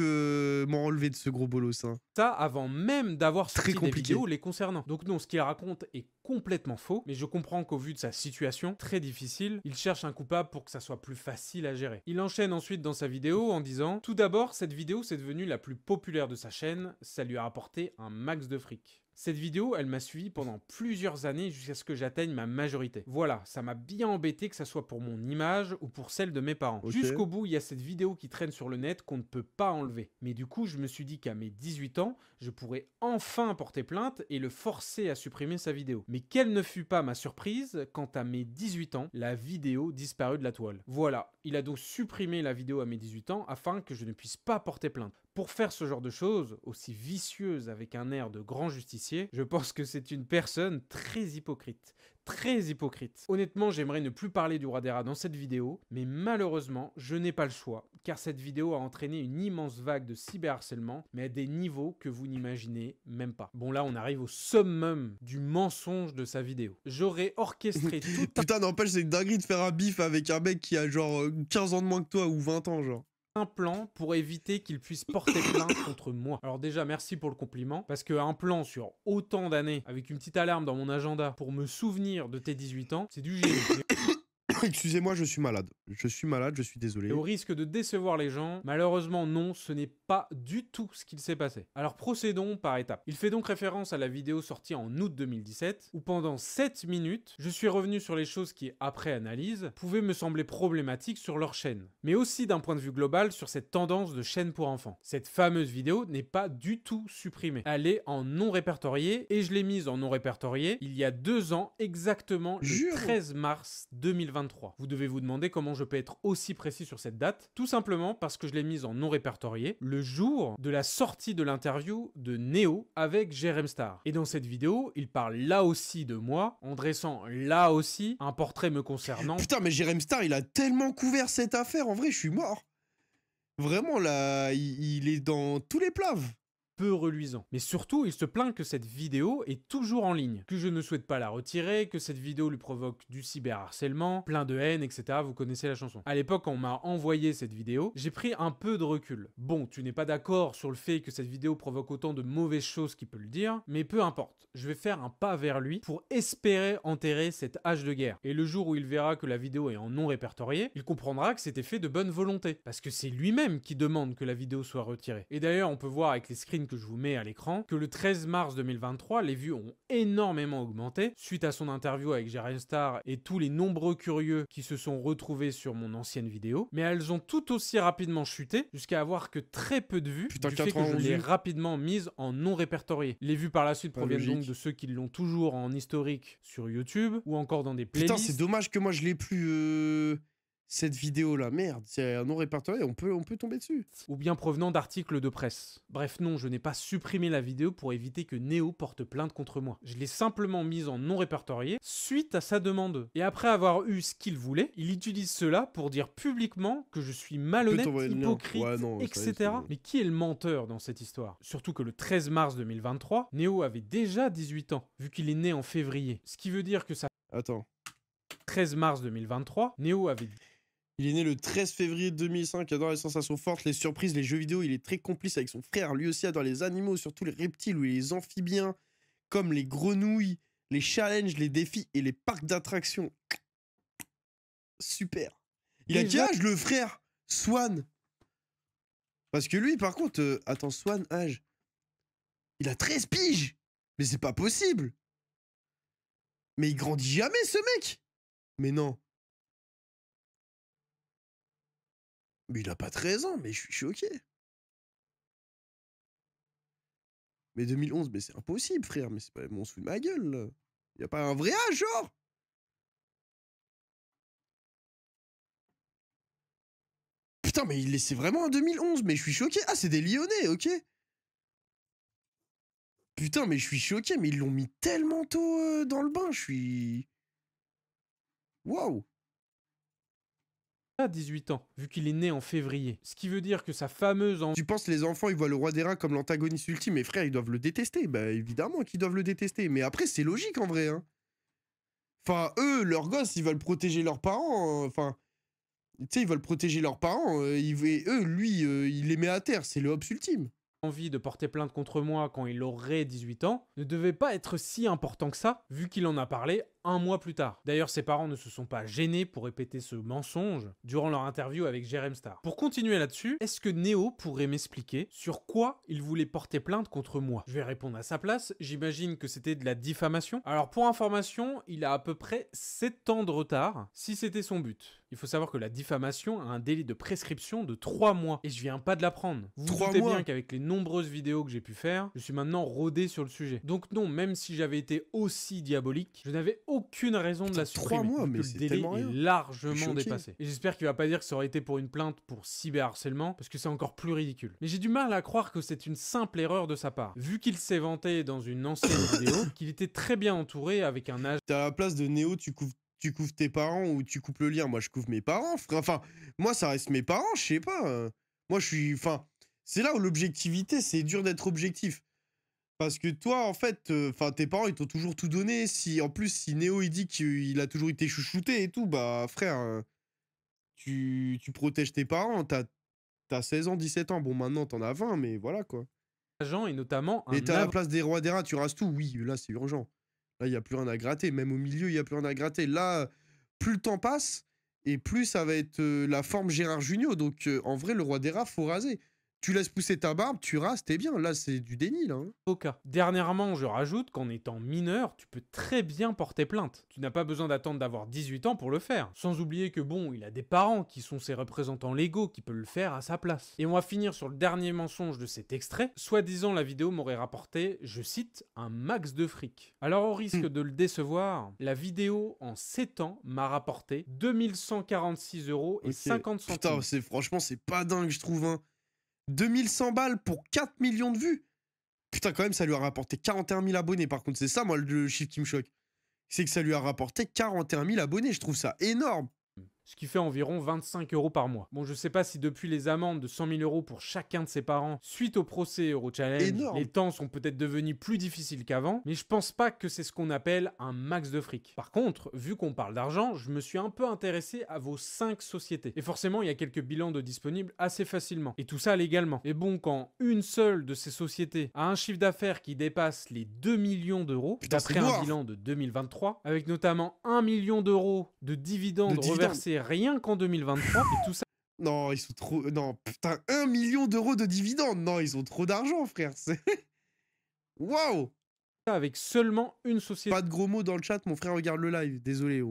m'en relever de ce gros bolos. Hein. ça avant même d'avoir Très sorti des compliqué. vidéos les concernant. Donc non, ce qu'il raconte est complètement faux, mais je comprends qu'au vu de sa situation, très difficile, il cherche un coupable pour que ça soit plus facile à gérer. Il enchaîne ensuite dans sa vidéo en disant « Tout d'abord, cette vidéo c'est devenu la plus populaire de sa chaîne, ça lui a apporté un max de fric. » Cette vidéo, elle m'a suivi pendant plusieurs années jusqu'à ce que j'atteigne ma majorité. Voilà, ça m'a bien embêté que ça soit pour mon image ou pour celle de mes parents. Ok. Jusqu'au bout, il y a cette vidéo qui traîne sur le net qu'on ne peut pas enlever. Mais du coup, je me suis dit qu'à mes 18 ans, je pourrais enfin porter plainte et le forcer à supprimer sa vidéo. Mais quelle ne fut pas ma surprise quand à mes 18 ans, la vidéo disparut de la toile. Voilà, il a donc supprimé la vidéo à mes 18 ans afin que je ne puisse pas porter plainte. Pour faire ce genre de choses, aussi vicieuses avec un air de grand justicier, je pense que c'est une personne très hypocrite. Très hypocrite. Honnêtement, j'aimerais ne plus parler du roi des rats dans cette vidéo, mais malheureusement, je n'ai pas le choix, car cette vidéo a entraîné une immense vague de cyberharcèlement, mais à des niveaux que vous n'imaginez même pas. Bon là, on arrive au summum du mensonge de sa vidéo. J'aurais orchestré tout Putain, n'empêche, c'est une dinguerie de faire un bif avec un mec qui a genre 15 ans de moins que toi ou 20 ans, genre. un plan pour éviter qu'il puisse porter plainte contre moi. Alors déjà, merci pour le compliment, parce qu'un plan sur autant d'années, avec une petite alarme dans mon agenda pour me souvenir de tes 18 ans, c'est du génie. Excusez-moi, je suis malade. Je suis malade, je suis désolé. Et au risque de décevoir les gens, malheureusement non, ce n'est pas du tout ce qu'il s'est passé. Alors procédons par étapes. Il fait donc référence à la vidéo sortie en août 2017, où pendant 7 minutes, je suis revenu sur les choses qui, après analyse, pouvaient me sembler problématiques sur leur chaîne. Mais aussi d'un point de vue global sur cette tendance de chaîne pour enfants. Cette fameuse vidéo n'est pas du tout supprimée. Elle est en non répertorié, et je l'ai mise en non répertorié il y a 2 ans, exactement le Jure. 13 mars 2023. Vous devez vous demander comment je peux être aussi précis sur cette date. Tout simplement parce que je l'ai mise en non répertorié le jour de la sortie de l'interview de Neo avec Jérém Star. Et dans cette vidéo, il parle là aussi de moi, en dressant là aussi un portrait me concernant. Putain, mais Jérém Star, il a tellement couvert cette affaire. En vrai, je suis mort. Vraiment, là, il est dans tous les plaves. Peu reluisant. Mais surtout, il se plaint que cette vidéo est toujours en ligne, que je ne souhaite pas la retirer, que cette vidéo lui provoque du cyberharcèlement, plein de haine, etc. Vous connaissez la chanson. À l'époque, quand on m'a envoyé cette vidéo, j'ai pris un peu de recul. Bon, tu n'es pas d'accord sur le fait que cette vidéo provoque autant de mauvaises choses qu'il peut le dire, mais peu importe. Je vais faire un pas vers lui pour espérer enterrer cette hache de guerre. Et le jour où il verra que la vidéo est en non répertorié, il comprendra que c'était fait de bonne volonté. Parce que c'est lui-même qui demande que la vidéo soit retirée. Et d'ailleurs, on peut voir avec les screens que je vous mets à l'écran, que le 13 mars 2023, les vues ont énormément augmenté suite à son interview avec Jérém Star et tous les nombreux curieux qui se sont retrouvés sur mon ancienne vidéo, mais elles ont tout aussi rapidement chuté jusqu'à avoir que très peu de vues Putain, du fait que je 91 l'ai vues. rapidement mise en non répertorié. Les vues par la suite proviennent logique. donc de ceux qui l'ont toujours en historique sur YouTube ou encore dans des Putain, playlists. c'est dommage que moi, je l'ai plus, cette vidéo-là. Merde, c'est un non répertorié, on peut tomber dessus. Ou bien provenant d'articles de presse. Bref, non, je n'ai pas supprimé la vidéo pour éviter que Neo porte plainte contre moi. Je l'ai simplement mise en non répertorié suite à sa demande. Et après avoir eu ce qu'il voulait, il utilise cela pour dire publiquement que je suis malhonnête, t'envoyer le lien. hypocrite, Ouais, non, ça y est, etc. c'est bon. Mais qui est le menteur dans cette histoire? Surtout que le 13 mars 2023, Neo avait déjà 18 ans, vu qu'il est né en février. Ce qui veut dire que ça... Attends. 13 mars 2023, Neo avait... Il est né le 13 février 2005, il adore les sensations fortes, les surprises, les jeux vidéo. Il est très complice avec son frère. Lui aussi adore les animaux, surtout les reptiles ou les amphibiens, comme les grenouilles, les challenges, les défis et les parcs d'attractions. Super. Il a quel Déjà- âge, le frère Swan? Parce que lui, par contre... attends, Swan, âge... Il a 13 piges. Mais c'est pas possible. Mais il grandit jamais, ce mec. Mais non. Mais il a pas 13 ans, mais je suis choqué. Mais 2011, mais c'est impossible, frère. Mais c'est pas... on se fout de ma gueule, là. Y a pas un vrai âge, genre? Putain, mais c'est vraiment en 2011, mais je suis choqué. Ah, c'est des Lyonnais, ok. Putain, mais je suis choqué, mais ils l'ont mis tellement tôt dans le bain, je suis... Waouh. 18 ans, vu qu'il est né en février. Ce qui veut dire que sa fameuse Tu penses que les enfants, ils voient le roi des rats comme l'antagoniste ultime, mais frère, ils doivent le détester. Bah évidemment qu'ils doivent le détester. Mais après, c'est logique en vrai. Hein. Enfin, eux, leurs gosses, ils veulent protéger leurs parents. Enfin, tu sais, ils veulent protéger leurs parents. Et eux, lui, il les met à terre. C'est le Hobbes ultime. envie de porter plainte contre moi quand il aurait 18 ans ne devait pas être si important que ça, vu qu'il en a parlé un mois plus tard. D'ailleurs, ses parents ne se sont pas gênés pour répéter ce mensonge durant leur interview avec Jérém Star. Pour continuer là-dessus, est-ce que Néo pourrait m'expliquer sur quoi il voulait porter plainte contre moi? Je vais répondre à sa place, j'imagine que c'était de la diffamation. Alors pour information, il a à peu près 7 ans de retard, si c'était son but. Il faut savoir que la diffamation a un délai de prescription de 3 mois. Et je viens pas de l'apprendre. Vous vous 3 doutez mois bien qu'avec les nombreuses vidéos que j'ai pu faire, je suis maintenant rodé sur le sujet. Donc non, même si j'avais été aussi diabolique, je n'avais aucune raison de la Putain, 3 supprimer. mois, vu mais que le c'est délai tellement est rien. Je largement suis choqué. dépassé. Et j'espère qu'il va pas dire que ça aurait été pour une plainte pour cyberharcèlement, parce que c'est encore plus ridicule. Mais j'ai du mal à croire que c'est une simple erreur de sa part. Vu qu'il s'est vanté dans une ancienne vidéo qu'il était très bien entouré avec un agent. T'es à la place de Néo, tu couvres tes parents ou tu coupes le lien. Moi, je couvre mes parents, frère. Enfin, moi, ça reste mes parents, je sais pas. Moi, je suis... Enfin, c'est là où l'objectivité, c'est dur d'être objectif. Parce que toi, en fait, enfin, tes parents, ils t'ont toujours tout donné. En plus, si Néo, il dit qu'il a toujours été chouchouté et tout, bah, frère, tu protèges tes parents. T'as 16 ans, 17 ans. Bon, maintenant, t'en as 20, mais voilà, quoi. Et notamment un Et t'es à la place des rois des rats, tu rases tout. Oui, là, c'est urgent. Là, il n'y a plus rien à gratter. Même au milieu, il n'y a plus rien à gratter. Là, plus le temps passe, et plus ça va être la forme Gérard Jugnot. Donc, en vrai, le roi des rats, faut raser. Tu laisses pousser ta barbe, tu rases, t'es bien. Là, c'est du déni, là. Hein. avocat. Dernièrement, je rajoute qu'en étant mineur, tu peux très bien porter plainte. Tu n'as pas besoin d'attendre d'avoir 18 ans pour le faire. Sans oublier que bon, il a des parents qui sont ses représentants légaux qui peuvent le faire à sa place. Et on va finir sur le dernier mensonge de cet extrait. Soi-disant, la vidéo m'aurait rapporté, je cite, un max de fric. Alors au risque de le décevoir, la vidéo en 7 ans m'a rapporté 2146 € et Ok. 50 centimes. Putain, franchement, c'est pas dingue, je trouve. Hein. 2100 balles pour 4 millions de vues. Putain, quand même, ça lui a rapporté 41 000 abonnés. Par contre, c'est ça, moi, le chiffre qui me choque. C'est que ça lui a rapporté 41 000 abonnés. Je trouve ça énorme. Ce qui fait environ 25 € par mois. Bon, je sais pas si depuis les amendes de 100 000 € pour chacun de ses parents, suite au procès Eurochallenge, Énorme. les temps sont peut-être devenus plus difficiles qu'avant, mais je pense pas que c'est ce qu'on appelle un max de fric. Par contre, vu qu'on parle d'argent, je me suis un peu intéressé à vos 5 sociétés. Et forcément, il y a quelques bilans de disponibles assez facilement. Et tout ça légalement. Et bon, quand une seule de ces sociétés a un chiffre d'affaires qui dépasse les 2 millions d'euros, Putain, d'après c'est un noir. bilan de 2023, avec notamment 1 million d'euros de dividendes reversés rien qu'en 2023, et tout ça Non, ils sont trop... Non, putain, 1 million d'euros de dividendes. Non, ils ont trop d'argent, frère. Waouh. avec seulement une société. Pas de gros mots dans le chat, mon frère regarde le live. Désolé,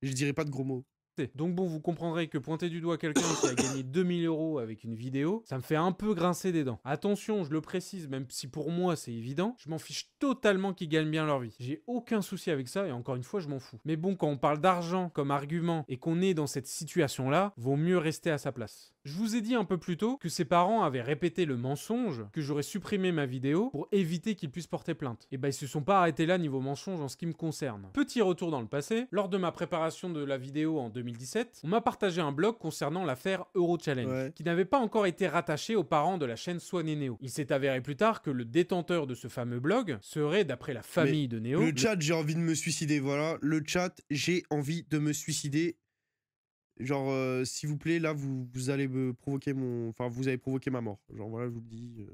je dirais pas de gros mots. Donc bon, vous comprendrez que pointer du doigt quelqu'un qui a gagné 2000 € avec une vidéo, ça me fait un peu grincer des dents. Attention, je le précise, même si pour moi c'est évident, je m'en fiche totalement qu'ils gagnent bien leur vie. J'ai aucun souci avec ça et encore une fois, je m'en fous. Mais bon, quand on parle d'argent comme argument et qu'on est dans cette situation-là, vaut mieux rester à sa place. Je vous ai dit un peu plus tôt que ses parents avaient répété le mensonge que j'aurais supprimé ma vidéo pour éviter qu'ils puissent porter plainte. Et ben ils se sont pas arrêtés là niveau mensonge en ce qui me concerne. Petit retour dans le passé, lors de ma préparation de la vidéo en 2017, on m'a partagé un blog concernant l'affaire Eurochallenge, Ouais. qui n'avait pas encore été rattaché aux parents de la chaîne Swan et Néo. Il s'est avéré plus tard que le détenteur de ce fameux blog serait, d'après la famille de Néo, Le chat, j'ai envie de me suicider, voilà. Le chat, j'ai envie de me suicider. Genre, s'il vous plaît, là, vous allez me provoquer Enfin, vous avez provoqué ma mort. Genre, voilà, je vous le dis.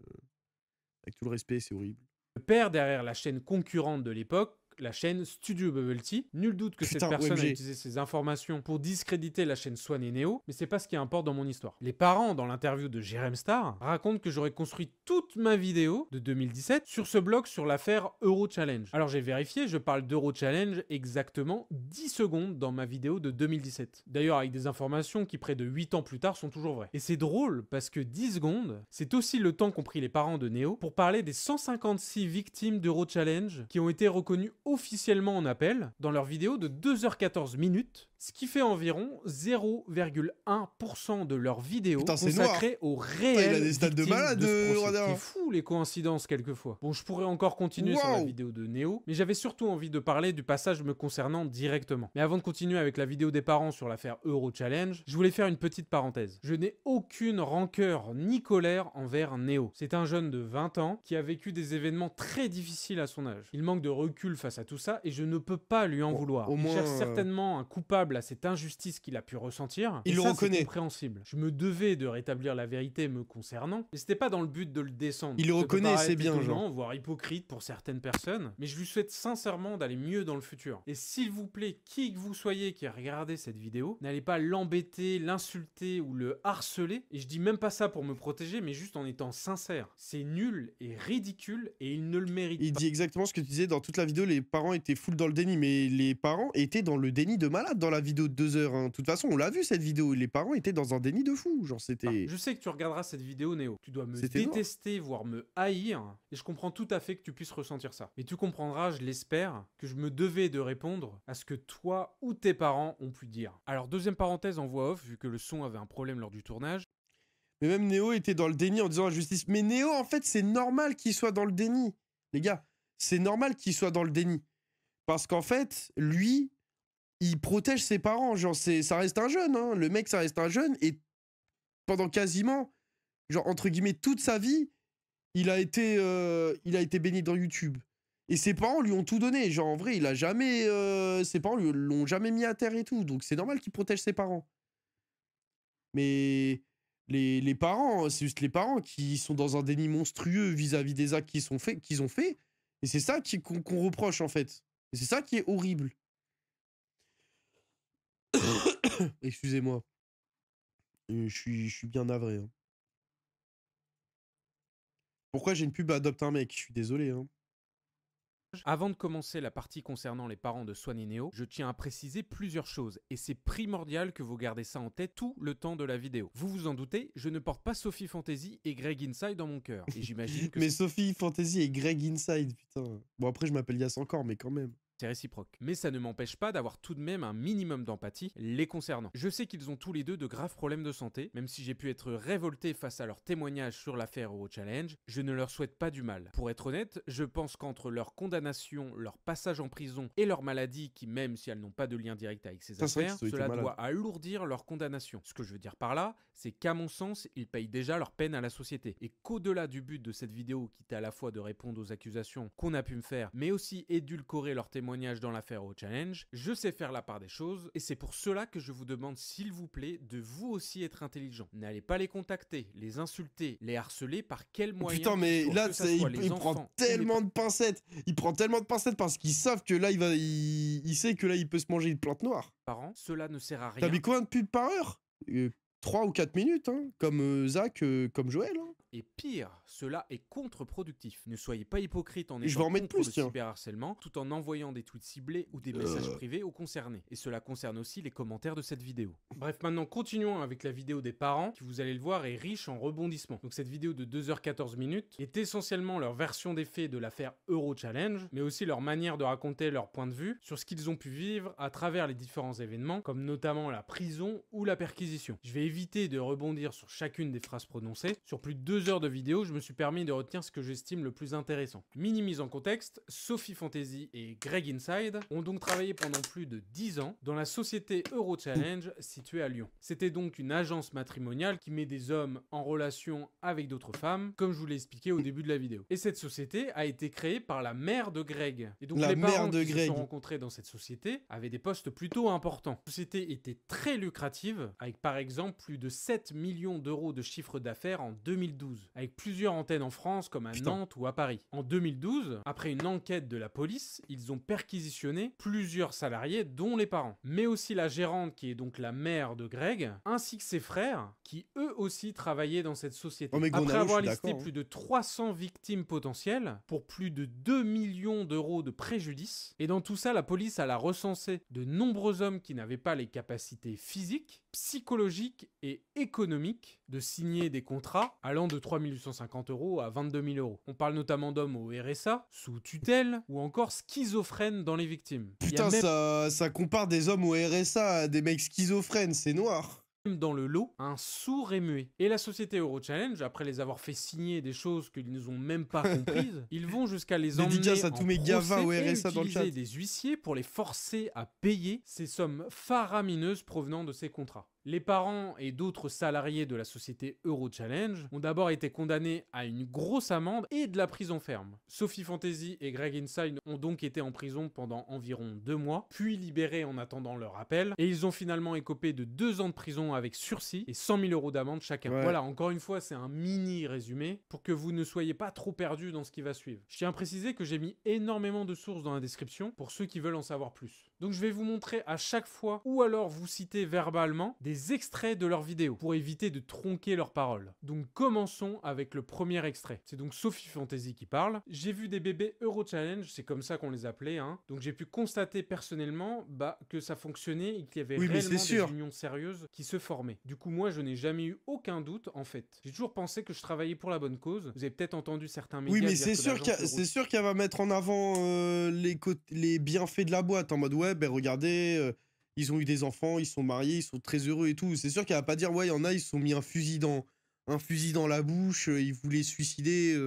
Avec tout le respect, c'est horrible. le père derrière la chaîne concurrente de l'époque, la chaîne Studio Bubble Tea. Nul doute que Putain, cette personne OMG. a utilisé ces informations pour discréditer la chaîne Swan et Néo, mais c'est pas ce qui importe dans mon histoire. Les parents, dans l'interview de Jérém Star, racontent que j'aurais construit toute ma vidéo de 2017 sur ce blog sur l'affaire Eurochallenge. Alors j'ai vérifié, je parle d'Eurochallenge exactement 10 secondes dans ma vidéo de 2017. D'ailleurs avec des informations qui près de 8 ans plus tard sont toujours vraies. Et c'est drôle parce que 10 secondes, c'est aussi le temps qu'ont pris les parents de Néo pour parler des 156 victimes d'Eurochallenge qui ont été reconnues officiellement en appel dans leur vidéo de 2h14 minutes, ce qui fait environ 0,1% de leur vidéo Putain, c'est consacrée aux Putain, il a réelles des stats de victimes malade, de ce procès. Rodin. C'est fou les coïncidences quelquefois. Bon, je pourrais encore continuer sur la Wow. vidéo de Néo, mais j'avais surtout envie de parler du passage me concernant directement. Mais avant de continuer avec la vidéo des parents sur l'affaire Eurochallenge, je voulais faire une petite parenthèse. Je n'ai aucune rancœur ni colère envers Néo. C'est un jeune de 20 ans qui a vécu des événements très difficiles à son âge. Il manque de recul face à tout ça et je ne peux pas lui en vouloir. au Il moins, cherche certainement un coupable coupable à cette injustice qu'il a pu ressentir. Il et le ça, reconnaît. C'est compréhensible. Je me devais de rétablir la vérité me concernant, et c'était pas dans le but de le descendre. Il le Ça peut reconnaît, paraître c'est bien, étonnant, genre. voire hypocrite pour certaines personnes, mais je lui souhaite sincèrement d'aller mieux dans le futur. Et s'il vous plaît, qui que vous soyez qui a regardé cette vidéo, n'allez pas l'embêter, l'insulter ou le harceler. Et je dis même pas ça pour me protéger, mais juste en étant sincère. C'est nul et ridicule et il ne le mérite Il pas. dit exactement ce que tu disais dans toute la vidéo, les parents étaient full dans le déni, mais les parents étaient dans le déni de malade dans la vidéo de 2 heures. Hein. De toute façon, on l'a vu cette vidéo, les parents étaient dans un déni de fou, genre c'était... Je sais que tu regarderas cette vidéo, Néo. Tu dois me C'était noir. détester, voire me haïr, et je comprends tout à fait que tu puisses ressentir ça. Et tu comprendras, je l'espère, que je me devais de répondre à ce que toi ou tes parents ont pu dire. Alors, deuxième parenthèse en voix off, vu que le son avait un problème lors du tournage. Mais même Néo était dans le déni en disant la justice. Mais Néo, en fait, c'est normal qu'il soit dans le déni. Les gars, c'est normal qu'il soit dans le déni. Parce qu'en fait, lui, il protège ses parents. Genre, ça reste un jeune, hein. Le mec, ça reste un jeune. Et pendant quasiment, genre, entre guillemets, toute sa vie, il a été baigné dans YouTube. Et ses parents lui ont tout donné. Genre, en vrai, il a jamais... ses parents l'ont jamais mis à terre et tout. Donc, c'est normal qu'il protège ses parents. Mais... Les parents, c'est juste les parents qui sont dans un déni monstrueux vis-à-vis des actes qu'ils ont fait. Et c'est ça qu'on reproche, en fait. Et c'est ça qui est horrible. Excusez-moi. Je suis bien navré. Hein. Pourquoi j'ai une pub Adopte un mec? Je suis désolé. Hein. Avant de commencer la partie concernant les parents de Swan et Néo, je tiens à préciser plusieurs choses, et c'est primordial que vous gardez ça en tête tout le temps de la vidéo. Vous vous en doutez, je ne porte pas Sophie Fantasy et Greg Inside dans mon cœur, et j'imagine que Mais Sophie Fantasy et Greg Inside, putain. Bon, après, je m'appelle Yass encore, mais quand même. c'est réciproque. Mais ça ne m'empêche pas d'avoir tout de même un minimum d'empathie les concernant. Je sais qu'ils ont tous les deux de graves problèmes de santé, même si j'ai pu être révolté face à leur témoignage sur l'affaire Euro Challenge, je ne leur souhaite pas du mal. Pour être honnête, je pense qu'entre leur condamnation, leur passage en prison et leur maladie, qui même si elles n'ont pas de lien direct avec ces Ça, c'est vrai affaires, qu'ils ont été cela malades. doit alourdir leur condamnation. Ce que je veux dire par là, c'est qu'à mon sens, ils payent déjà leur peine à la société. Et qu'au-delà du but de cette vidéo, qui était à la fois de répondre aux accusations qu'on a pu me faire, mais aussi édulcorer leur témoignage dans l'affaire au challenge, je sais faire la part des choses, et c'est pour cela que je vous demande s'il vous plaît de vous aussi être intelligent. N'allez pas les contacter, les insulter, les harceler par quel moyen. Putain, mais qu'ils soient, là, que ça soit les il enfants prend ou les tellement de pincettes. Il prend tellement de pincettes parce qu'ils savent que là, il sait que là, il peut se manger une plante noire. parents, cela ne sert à T'as rien. mis combien de pubs par heure 3 ou 4 minutes, hein, comme Zach, comme Joël. Hein. Et pire, cela est contre-productif. Ne soyez pas hypocrite en Et je vais étant en mettre contre plus, le tiens. cyberharcèlement, tout en envoyant des tweets ciblés ou des messages privés aux concernés. Et cela concerne aussi les commentaires de cette vidéo. Bref, maintenant continuons avec la vidéo des parents, qui vous allez le voir est riche en rebondissements. Donc cette vidéo de 2h14 minutes est essentiellement leur version des faits de l'affaire Euro Challenge, mais aussi leur manière de raconter leur point de vue sur ce qu'ils ont pu vivre à travers les différents événements, comme notamment la prison ou la perquisition. Je vais éviter de rebondir sur chacune des phrases prononcées. Sur plus de 2 heures de vidéo, je me suis permis de retenir ce que j'estime le plus intéressant. Minimise en contexte, Sophie Fantasy et Greg Inside ont donc travaillé pendant plus de 10 ans dans la société Euro Challenge située à Lyon. C'était donc une agence matrimoniale qui met des hommes en relation avec d'autres femmes, comme je vous l'ai expliqué au début de la vidéo. Et cette société a été créée par la mère de Greg. Et donc La les mère parents de qui se Greg. sont rencontrés dans cette société avaient des postes plutôt importants. La société était très lucrative, avec par exemple plus de 7 millions d'euros de chiffre d'affaires en 2012, avec plusieurs antennes en France comme à Nantes ou à Paris. En 2012, après une enquête de la police, ils ont perquisitionné plusieurs salariés, dont les parents, mais aussi la gérante qui est donc la mère de Greg, ainsi que ses frères, qui eux aussi travaillaient dans cette société. Oh, mais Après Gonalo, avoir je suis listé d'accord, hein. plus de 300 victimes potentielles, pour plus de 2 millions d'euros de préjudice, et dans tout ça, la police a recensé de nombreux hommes qui n'avaient pas les capacités physiques, psychologiques et économiques de signer des contrats allant de 3 850 € à 22 000 €. On parle notamment d'hommes au RSA, sous tutelle, ou encore schizophrènes dans les victimes. Il y a Putain, même ça compare des hommes au RSA à des mecs schizophrènes, c'est noir. dans le lot un sourd et muet. Et la société Euro Challenge, après les avoir fait signer des choses qu'ils n'ont même pas comprises, ils vont jusqu'à les emmener Dédicace à en tous mes gavins procès au et RSA dans le utiliser chat. des huissiers pour les forcer à payer ces sommes faramineuses provenant de ces contrats. Les parents et d'autres salariés de la société Eurochallenge ont d'abord été condamnés à une grosse amende et de la prison ferme. Sophie Fantasy et Greg Inside ont donc été en prison pendant environ 2 mois, puis libérés en attendant leur appel, et ils ont finalement écopé de 2 ans de prison avec sursis et 100 000 € d'amende chacun. Ouais. Voilà, encore une fois, c'est un mini résumé pour que vous ne soyez pas trop perdus dans ce qui va suivre. Je tiens à préciser que j'ai mis énormément de sources dans la description pour ceux qui veulent en savoir plus. Donc je vais vous montrer à chaque fois, ou alors vous citer verbalement, des extraits de leurs vidéos pour éviter de tronquer leurs paroles. Donc commençons avec le premier extrait. C'est donc Sophie Fantasy qui parle. J'ai vu des bébés Eurochallenge, c'est comme ça qu'on les appelait, hein. Donc j'ai pu constater personnellement que ça fonctionnait et qu'il y avait Oui, mais réellement c'est des sûr. unions sérieuses qui se formaient. Du coup moi je n'ai jamais eu aucun doute en fait. J'ai toujours pensé que je travaillais pour la bonne cause. Vous avez peut-être entendu certains médias Oui, mais dire c'est que sûr l'agence c'est sûr qu'elle va mettre en avant les bienfaits de la boîte en mode ouais, ben regardez, ils ont eu des enfants, ils sont mariés, ils sont très heureux et tout. C'est sûr qu'elle va pas dire ouais, il y en a, ils se sont mis un fusil dans la bouche, ils voulaient se suicider.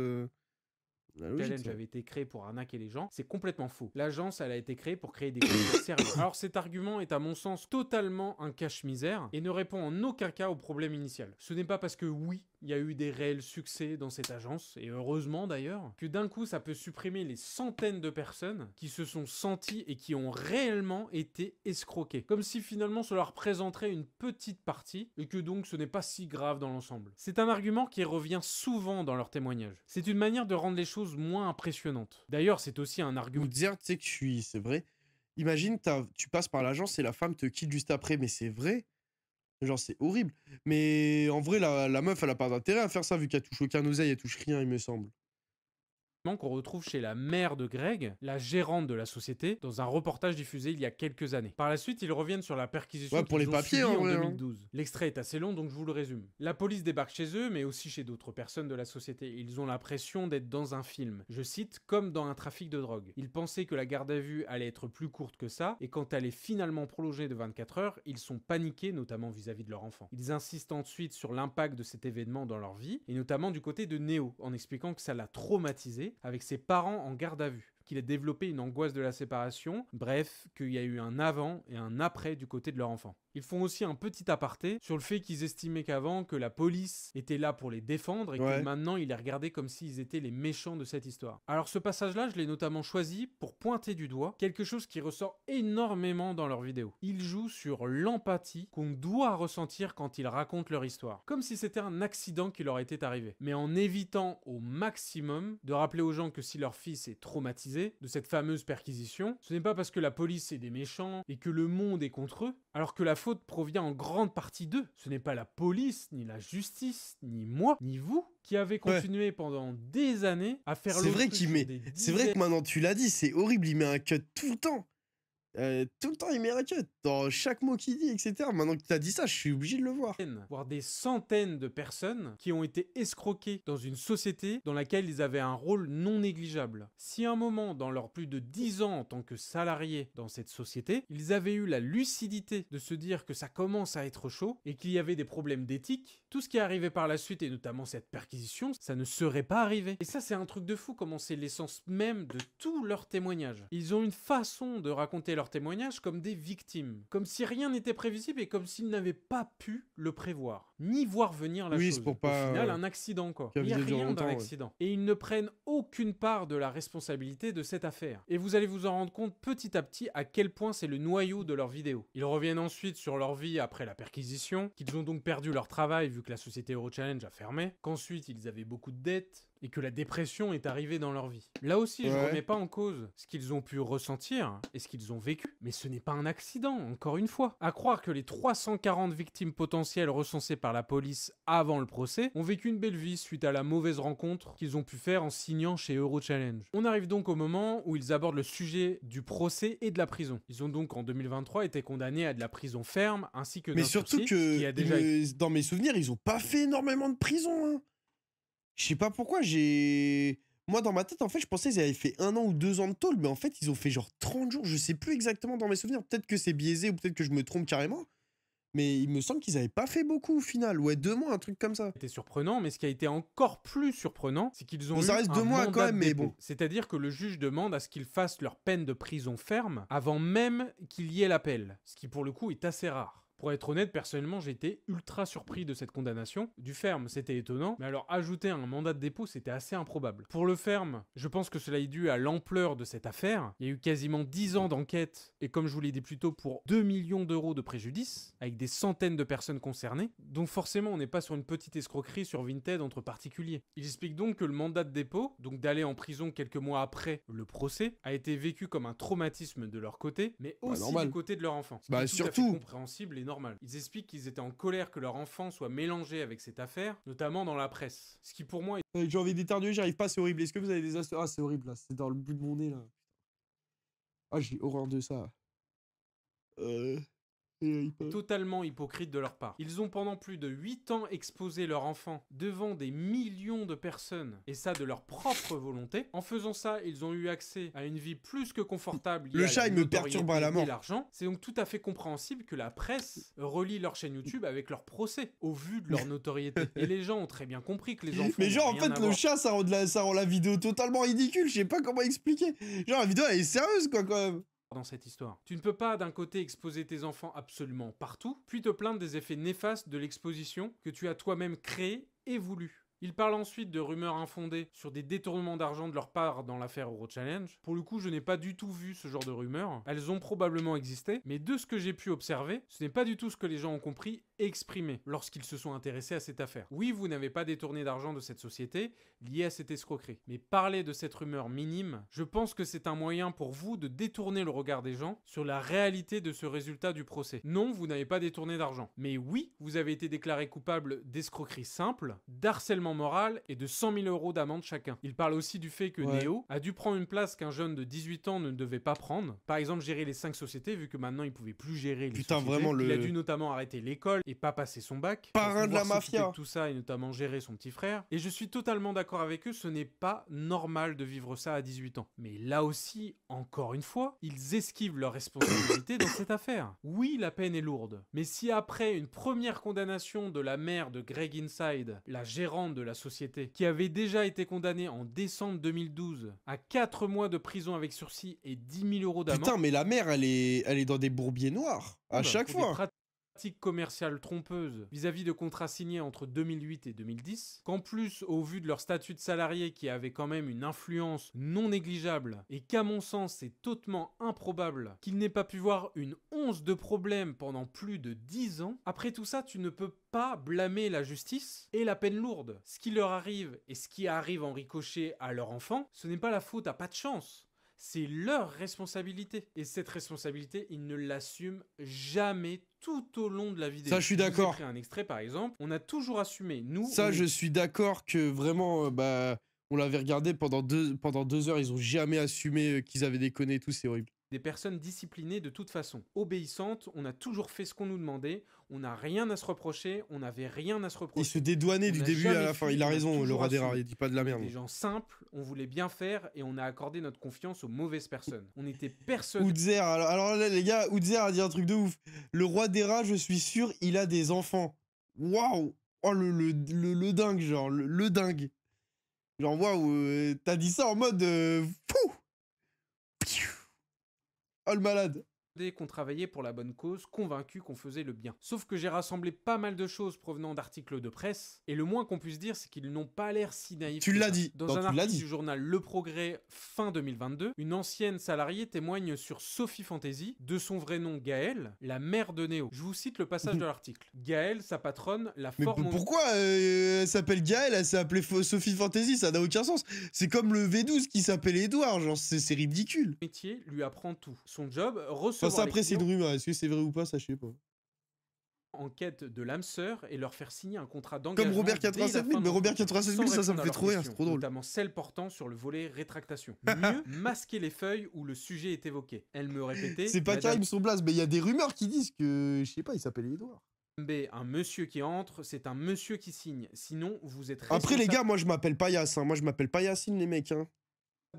La logique, Challenge ça. avait été créé pour arnaquer les gens, c'est complètement faux. L'agence, elle a été créée pour créer des contenus sérieux. Alors cet argument est à mon sens totalement un cache-misère et ne répond en aucun cas au problème initial. Ce n'est pas parce que oui, il y a eu des réels succès dans cette agence, et heureusement d'ailleurs, que d'un coup ça peut supprimer les centaines de personnes qui se sont senties et qui ont réellement été escroquées. Comme si finalement cela représenterait une petite partie, et que donc ce n'est pas si grave dans l'ensemble. C'est un argument qui revient souvent dans leurs témoignages. C'est une manière de rendre les choses moins impressionnantes. D'ailleurs, c'est aussi un argument... Ou dire, tu sais que c'est vrai. Imagine, tu passes par l'agence et la femme te quitte juste après, mais c'est vrai. Genre, c'est horrible. Mais en vrai, la meuf, elle a pas d'intérêt à faire ça, vu qu'elle touche aucun oseille, elle touche rien, il me semble. qu'on retrouve chez la mère de Greg, la gérante de la société, dans un reportage diffusé il y a quelques années. Par la suite, ils reviennent sur la perquisition Ouais, pour qu'ils les ont papiers, subie en en vrai, hein. 2012. L'extrait est assez long, donc je vous le résume. La police débarque chez eux, mais aussi chez d'autres personnes de la société. Ils ont l'impression d'être dans un film. Je cite, comme dans un trafic de drogue. Ils pensaient que la garde à vue allait être plus courte que ça, et quand elle est finalement prolongée de 24 heures, ils sont paniqués, notamment vis-à-vis de leur enfant. Ils insistent ensuite sur l'impact de cet événement dans leur vie, et notamment du côté de Néo, en expliquant que ça l'a traumatisé, avec ses parents en garde à vue, qu'il a développé une angoisse de la séparation, bref, qu'il y a eu un avant et un après du côté de leur enfant. Ils font aussi un petit aparté sur le fait qu'ils estimaient qu'avant, que la police était là pour les défendre et Ouais. que maintenant, ils les regardaient comme s'ils étaient les méchants de cette histoire. Alors ce passage-là, je l'ai notamment choisi pour pointer du doigt quelque chose qui ressort énormément dans leurs vidéos. Ils jouent sur l'empathie qu'on doit ressentir quand ils racontent leur histoire. Comme si c'était un accident qui leur était arrivé. Mais en évitant au maximum de rappeler aux gens que si leur fils est traumatisé de cette fameuse perquisition, ce n'est pas parce que la police est des méchants et que le monde est contre eux, alors que la faute provient en grande partie d'eux. Ce n'est pas la police, ni la justice, ni moi, ni vous, qui avez continué pendant des années à faire C'est vrai l'autruche qu'il met. sur des C'est vrai que maintenant tu l'as dit, c'est horrible, il met un cut tout le temps. Tout le temps, il met un cut. Dans chaque mot qu'il dit, etc. Maintenant que tu as dit ça, je suis obligé de le voir. voire des centaines de personnes qui ont été escroquées dans une société dans laquelle ils avaient un rôle non négligeable. Si à un moment, dans leurs plus de 10 ans en tant que salariés dans cette société, ils avaient eu la lucidité de se dire que ça commence à être chaud et qu'il y avait des problèmes d'éthique, tout ce qui est arrivé par la suite, et notamment cette perquisition, ça ne serait pas arrivé. Et ça, c'est un truc de fou, comment c'est l'essence même de tous leurs témoignages. Ils ont une façon de raconter leurs témoignages comme des victimes, comme si rien n'était prévisible et comme s'ils n'avaient pas pu le prévoir, ni voir venir la Oui, chose. c'est pour pas, Au final, un accident, quoi. que la Il n'y a vidéo dure rien d'un longtemps, ouais. accident. Et ils ne prennent aucune part de la responsabilité de cette affaire. Et vous allez vous en rendre compte petit à petit à quel point c'est le noyau de leur vidéo. Ils reviennent ensuite sur leur vie après la perquisition, qu'ils ont donc perdu leur travail vu que la société Eurochallenge a fermé, qu'ensuite ils avaient beaucoup de dettes, et que la dépression est arrivée dans leur vie. Là aussi, je Ouais. remets pas en cause ce qu'ils ont pu ressentir et ce qu'ils ont vécu. Mais ce n'est pas un accident, encore une fois. À croire que les 340 victimes potentielles recensées par la police avant le procès ont vécu une belle vie suite à la mauvaise rencontre qu'ils ont pu faire en signant chez Eurochallenge. On arrive donc au moment où ils abordent le sujet du procès et de la prison. Ils ont donc en 2023 été condamnés à de la prison ferme ainsi que Mais d'un surtout sursis, ce qui a déjà été... dans mes souvenirs, ils ont pas fait énormément de prison. Hein. Je sais pas pourquoi, moi, dans ma tête, en fait, je pensais qu'ils avaient fait 1 an ou 2 ans de tôle, mais en fait, ils ont fait genre 30 jours. Je sais plus exactement dans mes souvenirs. Peut-être que c'est biaisé ou peut-être que je me trompe carrément. Mais il me semble qu'ils avaient pas fait beaucoup au final. Ouais, 2 mois, un truc comme ça. C'était surprenant, mais ce qui a été encore plus surprenant, c'est qu'ils ont Bon, eu ça reste un 2 mois mandat quand même, de mais dépôt. bon. C'est-à-dire que le juge demande à ce qu'ils fassent leur peine de prison ferme avant même qu'il y ait l'appel, ce qui pour le coup est assez rare. Pour être honnête, personnellement, j'ai été ultra surpris de cette condamnation. Du ferme, c'était étonnant, mais alors ajouter un mandat de dépôt, c'était assez improbable. Pour le ferme, je pense que cela est dû à l'ampleur de cette affaire. Il y a eu quasiment 10 ans d'enquête, et comme je vous l'ai dit plus tôt, pour 2 millions d'euros de préjudice, avec des centaines de personnes concernées. Donc forcément, on n'est pas sur une petite escroquerie sur Vinted entre particuliers. Il explique donc que le mandat de dépôt, donc d'aller en prison quelques mois après le procès, a été vécu comme un traumatisme de leur côté, mais aussi normal. du côté de leur enfant. Ce Bah, qui est tout à fait surtout. compréhensible et normal. Ils expliquent qu'ils étaient en colère que leur enfant soit mélangé avec cette affaire, notamment dans la presse. Ce qui pour moi est J'ai envie d'éternuer, j'arrive pas, c'est horrible. Est-ce que vous avez des astuces? Ah, c'est horrible là, c'est dans le bout de mon nez là. Ah, j'ai horreur de ça. totalement hypocrite de leur part. Ils ont pendant plus de 8 ans exposé leur enfant devant des millions de personnes, et ça de leur propre volonté. En faisant ça, ils ont eu accès à une vie plus que confortable. Le chat, il me perturbe à la mort. L'argent. C'est donc tout à fait compréhensible que la presse relie leur chaîne YouTube avec leur procès, au vu de leur notoriété. Et les gens ont très bien compris que les enfants... Mais genre, en n'ont rien fait, à le voir. chat, ça rend la vidéo totalement ridicule. Je sais pas comment expliquer. Genre, la vidéo, elle est sérieuse, quoi, quand même. Dans cette histoire. Tu ne peux pas d'un côté exposer tes enfants absolument partout, puis te plaindre des effets néfastes de l'exposition que tu as toi-même créé et voulu. Il parle ensuite de rumeurs infondées sur des détournements d'argent de leur part dans l'affaire Euro Challenge. Pour le coup, je n'ai pas du tout vu ce genre de rumeurs. Elles ont probablement existé, mais de ce que j'ai pu observer, ce n'est pas du tout ce que les gens ont compris et exprimé lorsqu'ils se sont intéressés à cette affaire. Oui, vous n'avez pas détourné d'argent de cette société liée à cette escroquerie. Mais parler de cette rumeur minime, je pense que c'est un moyen pour vous de détourner le regard des gens sur la réalité de ce résultat du procès. Non, vous n'avez pas détourné d'argent. Mais oui, vous avez été déclaré coupable d'escroquerie simple, d'harcèlement moral et de 100 000 € d'amende chacun. Il parle aussi du fait que Ouais. Néo a dû prendre une place qu'un jeune de 18 ans ne devait pas prendre. Par exemple, gérer les 5 sociétés, vu que maintenant il pouvait plus gérer les Putain, sociétés. vraiment, Il a dû notamment arrêter l'école et pas passer son bac. Parrain pour de la pouvoir s'occuper mafia. de tout ça et notamment gérer son petit frère. Et je suis totalement d'accord avec eux, ce n'est pas normal de vivre ça à 18 ans. Mais là aussi, encore une fois, ils esquivent leur responsabilité dans cette affaire. Oui, la peine est lourde. Mais si après une première condamnation de la mère de Greg Inside, la gérante de la société, qui avait déjà été condamnée en décembre 2012 à 4 mois de prison avec sursis et 10 000 € d'amende... Putain, mais la mère, elle est dans des bourbiers noirs. À chaque pour des fois. pratiques commerciales trompeuses vis-à-vis de contrats signés entre 2008 et 2010, qu'en plus, au vu de leur statut de salarié qui avait quand même une influence non négligeable, et qu'à mon sens c'est totalement improbable qu'il n'ait pas pu voir une once de problème pendant plus de 10 ans, après tout ça, tu ne peux pas blâmer la justice et la peine lourde. Ce qui leur arrive et ce qui arrive en ricochet à leur enfant, ce n'est pas la faute à pas de chance. C'est leur responsabilité. Et cette responsabilité, ils ne l'assument jamais tout au long de la vidéo. Ça, je suis vous ai d'accord. pris un extrait, par exemple. On a toujours assumé, nous... Ça, on je est suis d'accord que vraiment, on l'avait regardé pendant 2 heures, ils ont jamais assumé qu'ils avaient déconné et tout, c'est horrible. des personnes disciplinées de toute façon. Obéissantes, on a toujours fait ce qu'on nous demandait, on n'a rien à se reprocher, on n'avait rien à se Il reprocher. se dédouanait On du n'a début à jamais la fin, fui, il a on a raison, le toujours Radera, assumé. il dit pas de la merde. Des gens simples, on voulait bien faire et on a accordé notre confiance aux mauvaises personnes. On était persuadés Outzer, alors là, les gars, Outzer a dit un truc de ouf. Le roi des rats, je suis sûr, il a des enfants. Waouh! Oh, le dingue, genre, le dingue. Genre, waouh, t'as dit ça en mode. Fou! Oh, le malade. qu'on travaillait pour la bonne cause, convaincus qu'on faisait le bien. Sauf que j'ai rassemblé pas mal de choses provenant d'articles de presse, et le moins qu'on puisse dire, c'est qu'ils n'ont pas l'air si naïfs. Tu que l'as ça. dit. Dans Non, un tu l'as article dit. du journal Le Progrès fin 2022, une ancienne salariée témoigne sur Sophie Fantasy, de son vrai nom Gaëlle, la mère de Néo. Je vous cite le passage de l'article. Gaëlle, sa patronne, la Mais forme... pourquoi elle s'appelle Gaëlle, elle s'est appelée Sophie Fantasy, ça n'a aucun sens. C'est comme le V12 qui s'appelle Edouard, genre c'est ridicule. métier lui apprend tout. Son job, recevoir Enfin, ça les après c'est clients une rumeur, est-ce que c'est vrai ou pas, ça je sais pas. en quête de l'âme sœur et leur faire signer un contrat d'engagement. Comme Robert dès la 87 000, fin de mais Robert l'entretien, 87 sans 000, ça me répondre à fait leurs trop rire, c'est questions, trop drôle. Notamment celle portant sur le volet rétractation. Mieux, masquer les feuilles où le sujet est évoqué. Elle me répétait. C'est pas Madame Karim son blaze, mais il y a des rumeurs qui disent que, je sais pas, il s'appelle Edouard. B, un monsieur qui entre, c'est un monsieur qui signe. Sinon, vous êtes Après les responsable gars, moi je m'appelle pas Yass, hein. Moi je m'appelle pas Yacine les mecs. Hein.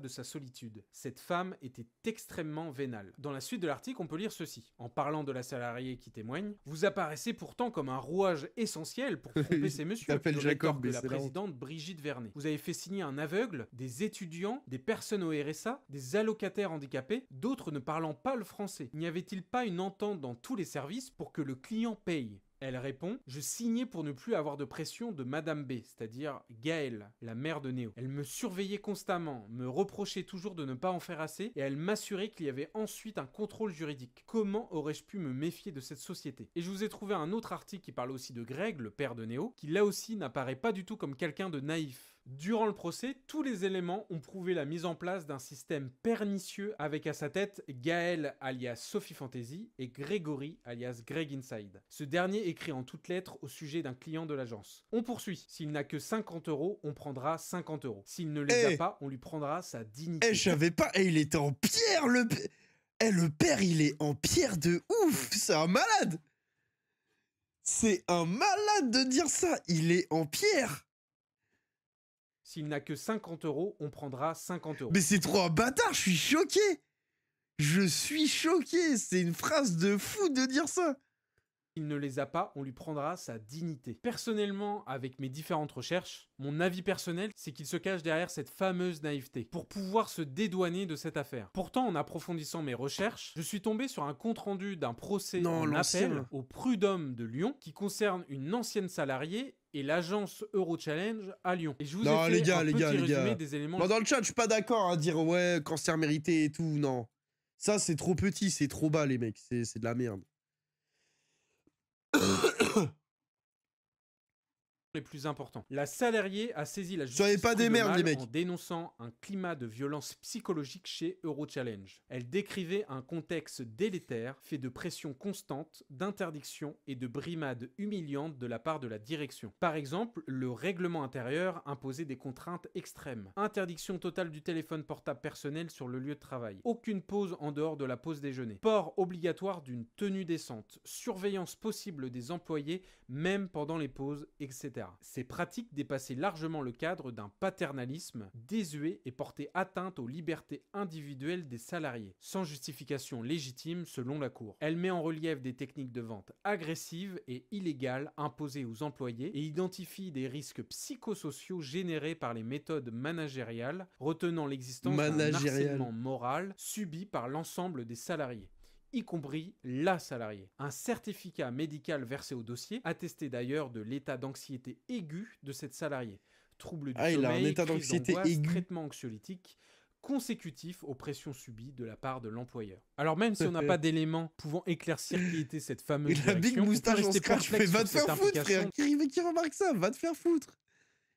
de sa solitude. Cette femme était extrêmement vénale. Dans la suite de l'article, on peut lire ceci. En parlant de la salariée qui témoigne, vous apparaissez pourtant comme un rouage essentiel pour tromper ces messieurs. T'appelles Jacob, de mais la c'est la honte. présidente Brigitte Vernet. Vous avez fait signer un aveugle, des étudiants, des personnes au RSA, des allocataires handicapés, d'autres ne parlant pas le français. N'y avait-il pas une entente dans tous les services pour que le client paye ? Elle répond « Je signais pour ne plus avoir de pression de Madame B, c'est-à-dire Gaëlle, la mère de Néo. Elle me surveillait constamment, me reprochait toujours de ne pas en faire assez et elle m'assurait qu'il y avait ensuite un contrôle juridique. Comment aurais-je pu me méfier de cette société ?» Et je vous ai trouvé un autre article qui parle aussi de Greg, le père de Néo, qui là aussi n'apparaît pas du tout comme quelqu'un de naïf. Durant le procès, tous les éléments ont prouvé la mise en place d'un système pernicieux avec à sa tête Gaël alias Sophie Fantasy et Grégory alias Greg Inside. Ce dernier écrit en toutes lettres au sujet d'un client de l'agence. On poursuit. S'il n'a que 50 €, on prendra 50 €. S'il ne les a pas, on lui prendra sa dignité. Je savais pas. Il était en pierre, le père, il est en pierre de ouf. C'est un malade. C'est un malade de dire ça. Il est en pierre. S'il n'a que 50 €, on prendra 50 €. Mais c'est trop un bâtard, je suis choqué. Je suis choqué. C'est une phrase de fou de dire ça. S'il ne les a pas, on lui prendra sa dignité. Personnellement, avec mes différentes recherches, mon avis personnel, c'est qu'il se cache derrière cette fameuse naïveté, pour pouvoir se dédouaner de cette affaire. Pourtant, en approfondissant mes recherches, je suis tombé sur un compte-rendu d'un procès en appel au prud'homme de Lyon, qui concerne une ancienne salariée et l'agence Eurochallenge à Lyon. Et je vous ai fait un petit résumé des éléments... Bon, dans le chat, je suis pas d'accord à dire ouais, cancer mérité et tout, non. Ça, c'est trop petit, c'est trop bas, les mecs, c'est de la merde. Les plus importants. La salariée a saisi la justice Soyez pas des merdes, les mecs. en dénonçant un climat de violence psychologique chez Eurochallenge. Elle décrivait un contexte délétère, fait de pression constante, d'interdiction et de brimades humiliantes de la part de la direction. Par exemple, le règlement intérieur imposait des contraintes extrêmes. Interdiction totale du téléphone portable personnel sur le lieu de travail. Aucune pause en dehors de la pause déjeuner. Port obligatoire d'une tenue décente. Surveillance possible des employés, même pendant les pauses, etc. Ces pratiques dépassaient largement le cadre d'un paternalisme désuet et portaient atteinte aux libertés individuelles des salariés, sans justification légitime selon la Cour. Elle met en relief des techniques de vente agressives et illégales imposées aux employés et identifie des risques psychosociaux générés par les méthodes managériales, retenant l'existence d'un harcèlement moral subi par l'ensemble des salariés, y compris la salariée. Un certificat médical versé au dossier attestait d'ailleurs de l'état d'anxiété aiguë de cette salariée. Trouble du sommeil, il a un état crise d'anxiété d'angoisse, aigu. traitement anxiolytique consécutif aux pressions subies de la part de l'employeur. Alors même si on n'a pas d'éléments pouvant éclairecir qui était cette fameuse la big direction, moustache on peut en rester scratch, perplexe va te sur cette faire foutre, implication. frère. Qui remarque ça? Va te faire foutre.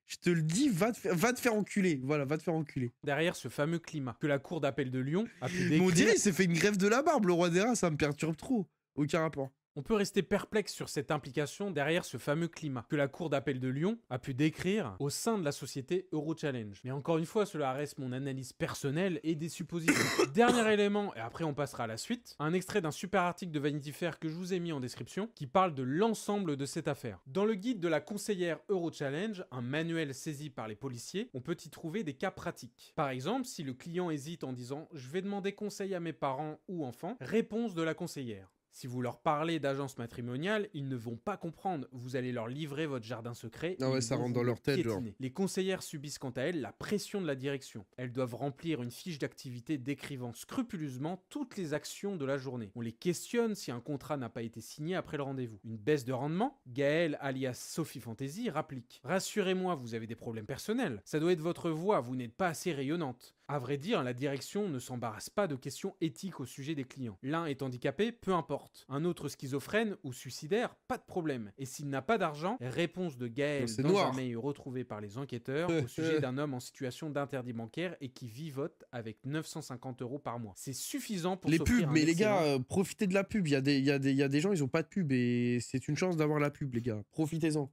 Je te le dis, va te faire enculer. Voilà, va te faire enculer. Derrière ce fameux climat que la Cour d'appel de Lyon a pu Mais on décrire, dirait il s'est fait une greffe de la barbe, le roi des rats, ça me perturbe trop. Aucun rapport. on peut rester perplexe sur cette implication derrière ce fameux climat que la Cour d'appel de Lyon a pu décrire au sein de la société Eurochallenge. Mais encore une fois, cela reste mon analyse personnelle et des suppositions. Dernier élément, et après on passera à la suite, un extrait d'un super article de Vanity Fair que je vous ai mis en description qui parle de l'ensemble de cette affaire. Dans le guide de la conseillère Eurochallenge, un manuel saisi par les policiers, on peut y trouver des cas pratiques. Par exemple, si le client hésite en disant « je vais demander conseil à mes parents ou enfants », réponse de la conseillère. Si vous leur parlez d'agence matrimoniale, ils ne vont pas comprendre. Vous allez leur livrer votre jardin secret. Ah ouais, et ça ils vont rentre vous dans le leur tête, piétiner. genre. Les conseillères subissent quant à elles la pression de la direction. Elles doivent remplir une fiche d'activité décrivant scrupuleusement toutes les actions de la journée. On les questionne si un contrat n'a pas été signé après le rendez-vous. Une baisse de rendement? Gaëlle, alias Sophie Fantasy, rapplique. Rassurez-moi, vous avez des problèmes personnels. Ça doit être votre voix, vous n'êtes pas assez rayonnante. À vrai dire, la direction ne s'embarrasse pas de questions éthiques au sujet des clients. L'un est handicapé, peu importe. Un autre schizophrène ou suicidaire, pas de problème. Et s'il n'a pas d'argent, réponse de Gaël C'est dans noir. un mail retrouvé par les enquêteurs au sujet d'un homme en situation d'interdit bancaire et qui vivote avec 950 € par mois. C'est suffisant pour Les s'offrir pubs, un mais les excellent- gars, profitez de la pub. Il y a des gens, ils ont pas de pub et c'est une chance d'avoir la pub, les gars. Profitez-en.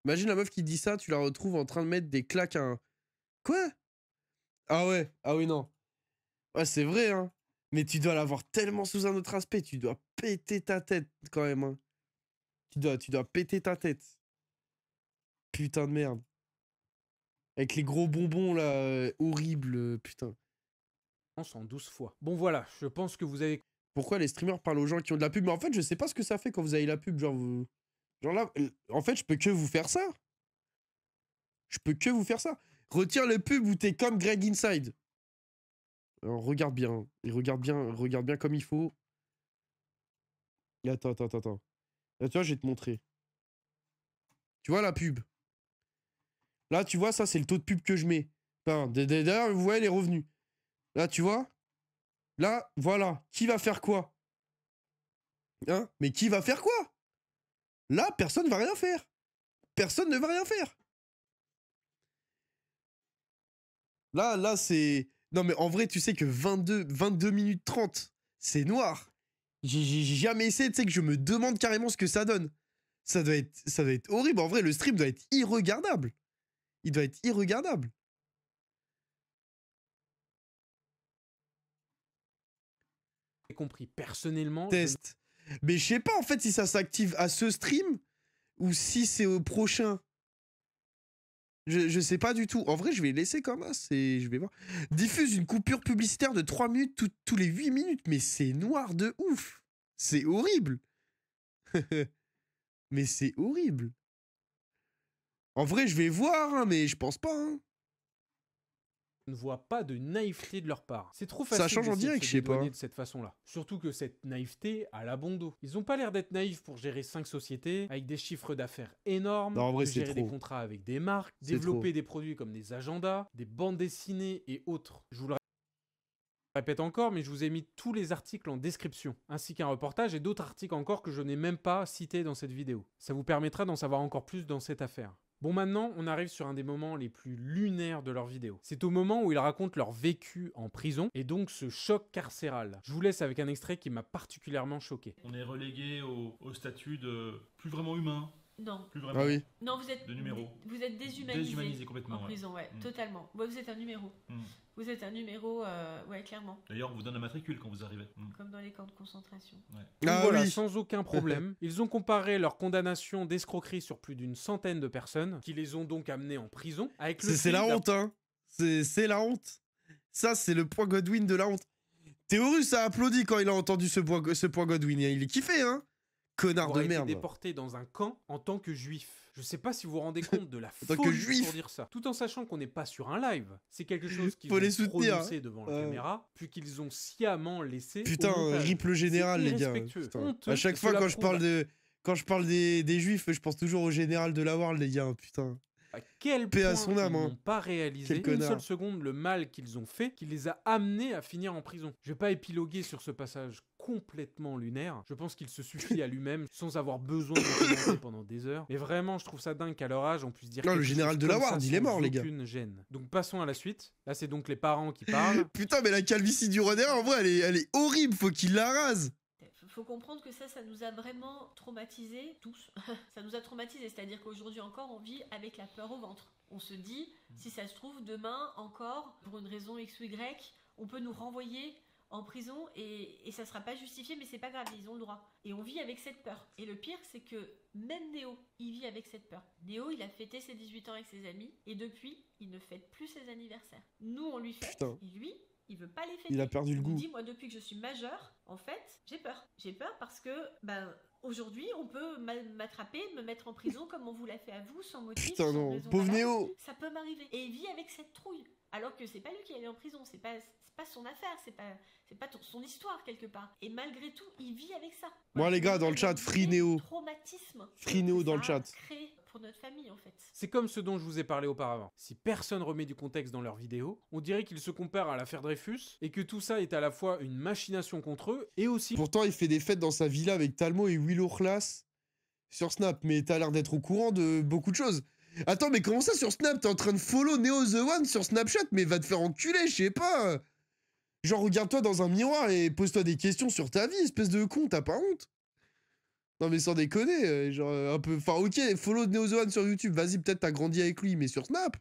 Imagine la meuf qui dit ça, tu la retrouves en train de mettre des claques à un... Quoi? Ah ouais, ah oui, non. Ouais, c'est vrai, hein. Mais tu dois l'avoir tellement sous un autre aspect. Tu dois péter ta tête, quand même, hein. Tu dois péter ta tête. Putain de merde. Avec les gros bonbons là, horribles, putain. en 12 fois. Bon voilà, je pense que vous avez Pourquoi les streamers parlent aux gens qui ont de la pub? Mais en fait, je sais pas ce que ça fait quand vous avez la pub. Genre là, en fait, je peux que vous faire ça. Je peux que vous faire ça. Retire le pub où t'es comme Greg Inside. Alors, regarde bien. Il regarde bien comme il faut. Attends. Là, tu vois, je vais te montrer. Tu vois la pub? Là, tu vois, ça, c'est le taux de pub que je mets. Enfin, d'ailleurs, vous voyez les revenus. Là, tu vois? Là, voilà. Qui va faire quoi? Hein? Mais qui va faire quoi? Là, personne ne va rien faire. Personne ne va rien faire. Là, c'est... Non, mais en vrai, tu sais que 22 minutes 30, c'est noir. J'ai jamais essayé, tu sais que je me demande carrément ce que ça donne. Ça doit être horrible. En vrai, le stream doit être irregardable. Il doit être irregardable. compris. Personnellement, Test. Mais je sais pas en fait si ça s'active à ce stream ou si c'est au prochain. Je sais pas du tout. En vrai, je vais laisser comme ça. Je vais voir. Diffuse une coupure publicitaire de 3 minutes tous les 8 minutes. Mais c'est noir de ouf. C'est horrible. Mais c'est horrible. En vrai, je vais voir, hein, mais je pense pas. Hein. ne vois pas de naïveté de leur part. C'est trop facile Ça change en d'essayer direct, de je se sais pas. dédouaner de cette façon-là. Surtout que cette naïveté a la bon dos. Ils ont pas l'air d'être naïfs pour gérer 5 sociétés, avec des chiffres d'affaires énormes, Non, en vrai, de c'est gérer des trop. contrats avec des marques, C'est développer trop. des produits comme des agendas, des bandes dessinées et autres. Je vous le répète encore, mais je vous ai mis tous les articles en description, ainsi qu'un reportage et d'autres articles encore que je n'ai même pas cités dans cette vidéo. Ça vous permettra d'en savoir encore plus dans cette affaire. Bon, maintenant, on arrive sur un des moments les plus lunaires de leur vidéo. C'est au moment où ils racontent leur vécu en prison, et donc ce choc carcéral. Je vous laisse avec un extrait qui m'a particulièrement choqué. On est relégué au statut de plus vraiment humain. Non. Plus vraiment. Ah oui. Non, vous êtes, De numéro. vous êtes déshumanisé, Déshumanisé complètement. en prison, ouais, totalement. Ouais, vous êtes un numéro. Vous êtes un numéro, ouais, clairement. D'ailleurs, on vous donne la matricule quand vous arrivez. Comme dans les camps de concentration. Ouais. Donc Ah voilà, oui. sans aucun problème. Ils ont comparé leur condamnation d'escroquerie sur plus d'une centaine de personnes, qui les ont donc amenés en prison, avec le C'est la honte, hein. C'est la honte. Ça, c'est le point Godwin de la honte. Théorus a applaudi quand il a entendu ce point Godwin. Il est kiffé, hein. Connard de été merde. déporté dans un camp en tant que juif. Je sais pas si vous vous rendez compte de la tant que folie juif. pour dire ça. Tout en sachant qu'on n'est pas sur un live. C'est quelque chose qu'ils Faut ont les soutenir, prononcé devant la caméra, puis qu'ils ont sciemment laissé Putain, au montage. rip le général, C'est les gars. irrespectueux, Putain. honteux, À chaque et fois, cela quand je parle des juifs, je pense toujours au général de la World, les gars. Putain. À quel Paix point à son âme, ils hein. n'ont pas réalisé Quel une connard. seule seconde le mal qu'ils ont fait, qui les a amenés à finir en prison. Je vais pas épiloguer sur ce passage complètement lunaire. Je pense qu'il se suffit à lui-même sans avoir besoin de commenter pendant des heures. Mais vraiment, je trouve ça dingue qu'à leur âge, on puisse dire Non, le quelque général chose de la comme ça Ward, il est sans mort, les gars. aucune gêne. Donc passons à la suite. Là, c'est donc les parents qui parlent. Putain, mais la calvitie du Rodera, en vrai, elle est horrible. Faut qu'il la rase. Faut comprendre que ça nous a vraiment traumatisés, tous. Ça nous a traumatisés, c'est-à-dire qu'aujourd'hui encore, on vit avec la peur au ventre. On se dit, si ça se trouve, demain encore, pour une raison X ou Y, on peut nous renvoyer en prison et ça sera pas justifié, mais c'est pas grave, ils ont le droit. Et on vit avec cette peur. Et le pire, c'est que même Néo, il vit avec cette peur. Néo, il a fêté ses 18 ans avec ses amis, et depuis, il ne fête plus ses anniversaires. Nous, on lui fête, Putain. et lui, il veut pas les fêter. Il a perdu le Il nous goût. dit, moi, depuis que je suis majeure, en fait, j'ai peur. J'ai peur parce que, ben, aujourd'hui, on peut m'attraper, me mettre en prison comme on vous l'a fait à vous, sans motif, Putain, sans non. raison Pauvre valable. Néo. Ça peut m'arriver. Et il vit avec cette trouille. Alors que c'est pas lui qui est allé en prison, c'est pas son affaire, c'est pas son histoire quelque part. Et malgré tout, il vit avec ça. Moi, les gars, dans le chat, free Néo. Traumatisme. Free Néo que dans ça le a chat. créé pour notre famille en fait. C'est comme ce dont je vous ai parlé auparavant. Si personne remet du contexte dans leurs vidéos, on dirait qu'ils se comparent à l'affaire Dreyfus et que tout ça est à la fois une machination contre eux et aussi Pourtant, il fait des fêtes dans sa villa avec Talmo et Willow Class sur Snap. Mais t'as l'air d'être au courant de beaucoup de choses. Attends, mais comment ça sur Snap? T'es en train de follow Neo The One sur Snapchat? Mais va te faire enculer, je sais pas. Genre, regarde-toi dans un miroir et pose-toi des questions sur ta vie, espèce de con, t'as pas honte? Non, mais sans déconner, genre, un peu. Enfin, ok, follow Neo The One sur YouTube, vas-y, peut-être t'as grandi avec lui, mais sur Snap?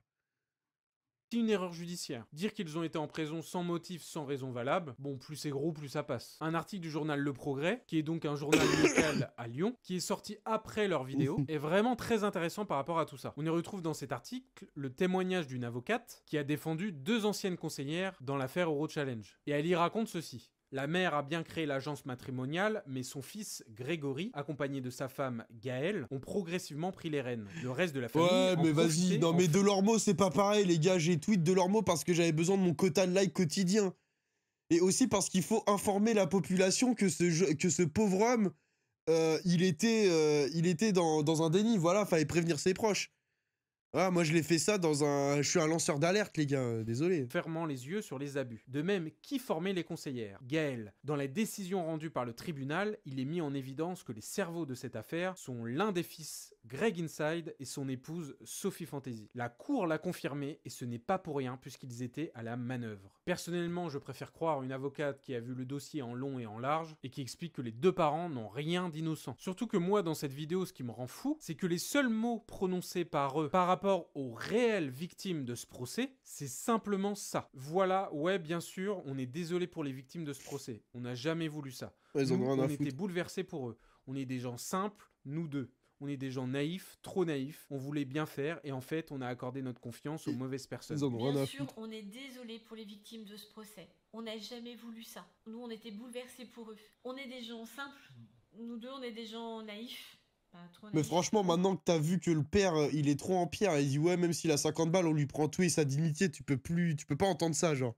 C'est une erreur judiciaire. Dire qu'ils ont été en prison sans motif, sans raison valable, bon, plus c'est gros, plus ça passe. Un article du journal Le Progrès, qui est donc un journal local à Lyon, qui est sorti après leur vidéo, est vraiment très intéressant par rapport à tout ça. On y retrouve dans cet article le témoignage d'une avocate qui a défendu 2 anciennes conseillères dans l'affaire Euro Challenge. Et elle y raconte ceci. La mère a bien créé l'agence matrimoniale, mais son fils, Grégory, accompagné de sa femme, Gaëlle, ont progressivement pris les rênes. Le reste de la famille... Ouais, en mais vas-y. profitait Non, en mais Delormeau, c'est pas pareil, les gars. J'ai tweet Delormeau parce que j'avais besoin de mon quota de like quotidien. Et aussi parce qu'il faut informer la population que ce pauvre homme, il était dans un déni. Voilà, fallait prévenir ses proches. Ah, moi, je l'ai fait ça dans un... Je suis un lanceur d'alerte, les gars. Désolé. fermant les yeux sur les abus. De même, qui formait les conseillères? Gaëlle. Dans la décision rendue par le tribunal, il est mis en évidence que les cerveaux de cette affaire sont l'un des fils, Greg Inside, et son épouse, Sophie Fantasy. La cour l'a confirmé, et ce n'est pas pour rien, puisqu'ils étaient à la manœuvre. Personnellement, je préfère croire une avocate qui a vu le dossier en long et en large, et qui explique que les 2 parents n'ont rien d'innocent. Surtout que moi, dans cette vidéo, ce qui me rend fou, c'est que les seuls mots prononcés par eux par rapport aux réelles victimes de ce procès, c'est simplement ça. Voilà, ouais, bien sûr, on est désolé pour les victimes de ce procès. On n'a jamais voulu ça. Ouais, ils en Nous, ont rien à on était foutre. bouleversés pour eux. On est des gens simples, nous deux. On est des gens naïfs, trop naïfs. On voulait bien faire et en fait, on a accordé notre confiance aux mauvaises personnes. Ils en ont rien Bien à sûr, foutre. on est désolé pour les victimes de ce procès. On n'a jamais voulu ça. Nous, on était bouleversés pour eux. On est des gens simples. Nous deux, on est des gens naïfs. Pas trop Mais naïfs. franchement, maintenant que t'as vu que le père, il est trop en pierre, il dit ouais, même s'il a 50 balles, on lui prend tout et sa dignité, tu peux pas entendre ça, genre.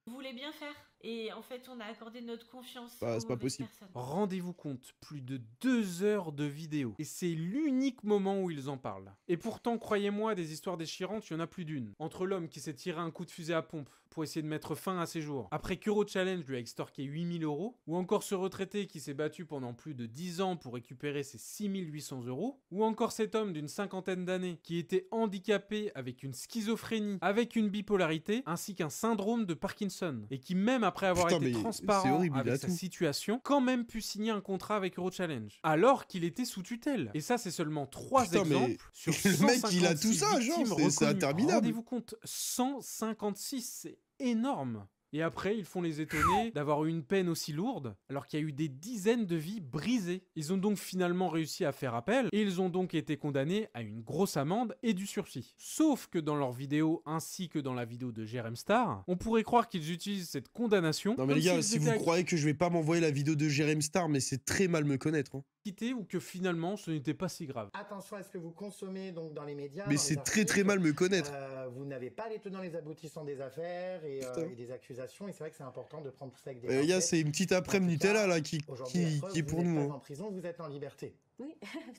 On voulait bien faire. Et en fait, on a accordé notre confiance Bah, aux c'est pas mauvaises possible. personnes. Rendez-vous compte, plus de 2 heures de vidéo. Et c'est l'unique moment où ils en parlent. Et pourtant, croyez-moi, des histoires déchirantes, il y en a plus d'une. Entre l'homme qui s'est tiré un coup de fusil à pompe pour essayer de mettre fin à ses jours, après qu'Euro Challenge lui a extorqué 8000 €, ou encore ce retraité qui s'est battu pendant plus de 10 ans pour récupérer ses 6800 €, ou encore cet homme d'une 50aine d'années qui était handicapé avec une schizophrénie, avec une bipolarité, ainsi qu'un syndrome de Parkinson, et qui même après avoir Putain, été mais c'est transparent horrible, il a avec sa tout. situation, quand même pu signer un contrat avec Euro Challenge, alors qu'il était sous tutelle. Et ça, c'est seulement 3 Putain, mais exemples sur le mec, il a tout 156 ça, genre, victimes c'est reconnues. interminable. Rendez-vous compte, 156, c'est énorme. Et après, ils font les étonner d'avoir eu une peine aussi lourde, alors qu'il y a eu des dizaines de vies brisées. Ils ont donc finalement réussi à faire appel, et ils ont donc été condamnés à une grosse amende et du sursis. Sauf que dans leur vidéo, ainsi que dans la vidéo de Jérém Star, on pourrait croire qu'ils utilisent cette condamnation Non mais comme les gars, s'ils si vous étaient croyez que je vais pas m'envoyer la vidéo de Jérém Star, mais c'est très mal me connaître. Hein. acquittés ou que finalement ce n'était pas si grave. Attention à ce que vous consommez donc dans les médias. Mais dans c'est les très articles. mal me connaître. Vous n'avez pas les tenants les aboutissants des affaires et des accusations. Et c'est vrai que c'est important de prendre tout ça avec des Les gars, pincettes. c'est une petite après-midi En tout cas, Nutella là qui Aujourd'hui, la preuve, est vous pour n'êtes nous. pas Hein. en prison, vous êtes en liberté. Oui,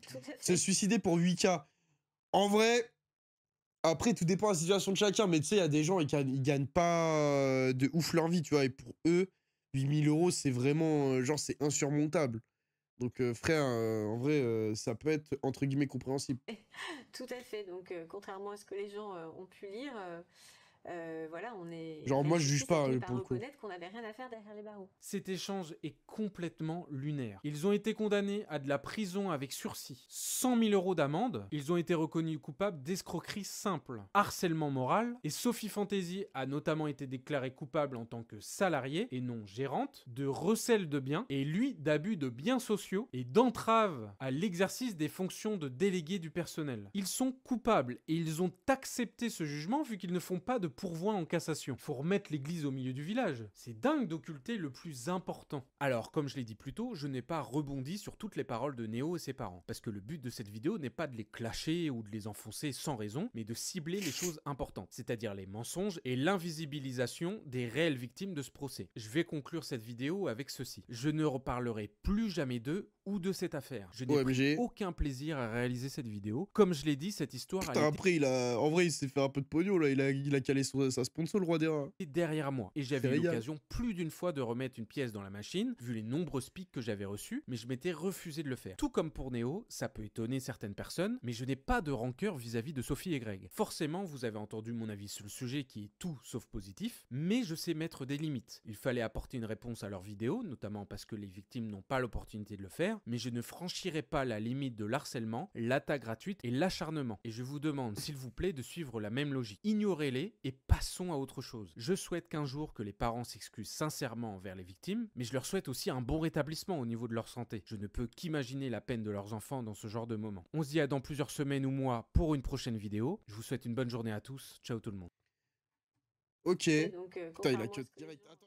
tout à fait. Se suicider pour 8K. En vrai, après tout dépend de la situation de chacun, mais tu sais, il y a des gens ils gagnent pas de ouf leur vie, tu vois, et pour eux, 8000 € c'est vraiment, genre c'est insurmontable. Donc frère, en vrai, ça peut être entre guillemets compréhensible. Tout à fait. Donc, contrairement à ce que les gens ont pu lire, voilà, on est. Genre, la moi, je juge justice pas, a fini par pour le coup. reconnaître qu'on n'avait rien à faire derrière les barreaux. Cet échange est complètement lunaire. Ils ont été condamnés à de la prison avec sursis, 100 000 € d'amende, ils ont été reconnus coupables d'escroquerie simple, harcèlement moral, et Sophie Fantasy a notamment été déclarée coupable en tant que salariée, et non gérante, de recel de biens, et lui d'abus de biens sociaux, et d'entrave à l'exercice des fonctions de délégué du personnel. Ils sont coupables, et ils ont accepté ce jugement vu qu'ils ne font pas de pourvoi en cassation. Faut remettre l'église au milieu du village. C'est dingue d'occulter le plus important. Alors, comme je l'ai dit plus tôt, je n'ai pas rebondi sur toutes les paroles de Néo et ses parents. Parce que le but de cette vidéo n'est pas de les clasher ou de les enfoncer sans raison, mais de cibler les choses importantes. C'est-à-dire les mensonges et l'invisibilisation des réelles victimes de ce procès. Je vais conclure cette vidéo avec ceci. Je ne reparlerai plus jamais d'eux ou de cette affaire. Je n'ai Ouais, mais pris aucun plaisir à réaliser cette vidéo. Comme je l'ai dit, cette histoire a Putain, été après, en vrai, il s'est fait un peu de pognon là, il a calé sa sponsor, le roi des rats. derrière moi. Et j'avais eu régal. l'occasion plus d'une fois de remettre une pièce dans la machine, vu les nombreuses piques que j'avais reçues, mais je m'étais refusé de le faire. Tout comme pour Néo, ça peut étonner certaines personnes, mais je n'ai pas de rancœur vis-à-vis de Sophie et Greg. Forcément, vous avez entendu mon avis sur le sujet qui est tout sauf positif, mais je sais mettre des limites. Il fallait apporter une réponse à leurs vidéos, notamment parce que les victimes n'ont pas l'opportunité de le faire, mais je ne franchirai pas la limite de l'harcèlement, l'attaque gratuite et l'acharnement. Et je vous demande, s'il vous plaît, de suivre la même logique. Ignorez-les et passons à autre chose. Je souhaite qu'un jour que les parents s'excusent sincèrement envers les victimes, mais je leur souhaite aussi un bon rétablissement au niveau de leur santé. Je ne peux qu'imaginer la peine de leurs enfants dans ce genre de moment. On se dit à dans plusieurs semaines ou mois pour une prochaine vidéo. Je vous souhaite une bonne journée à tous. Ciao tout le monde. Ok. Et donc, Putain, il a contrairement à cut ce que- direct. Attends.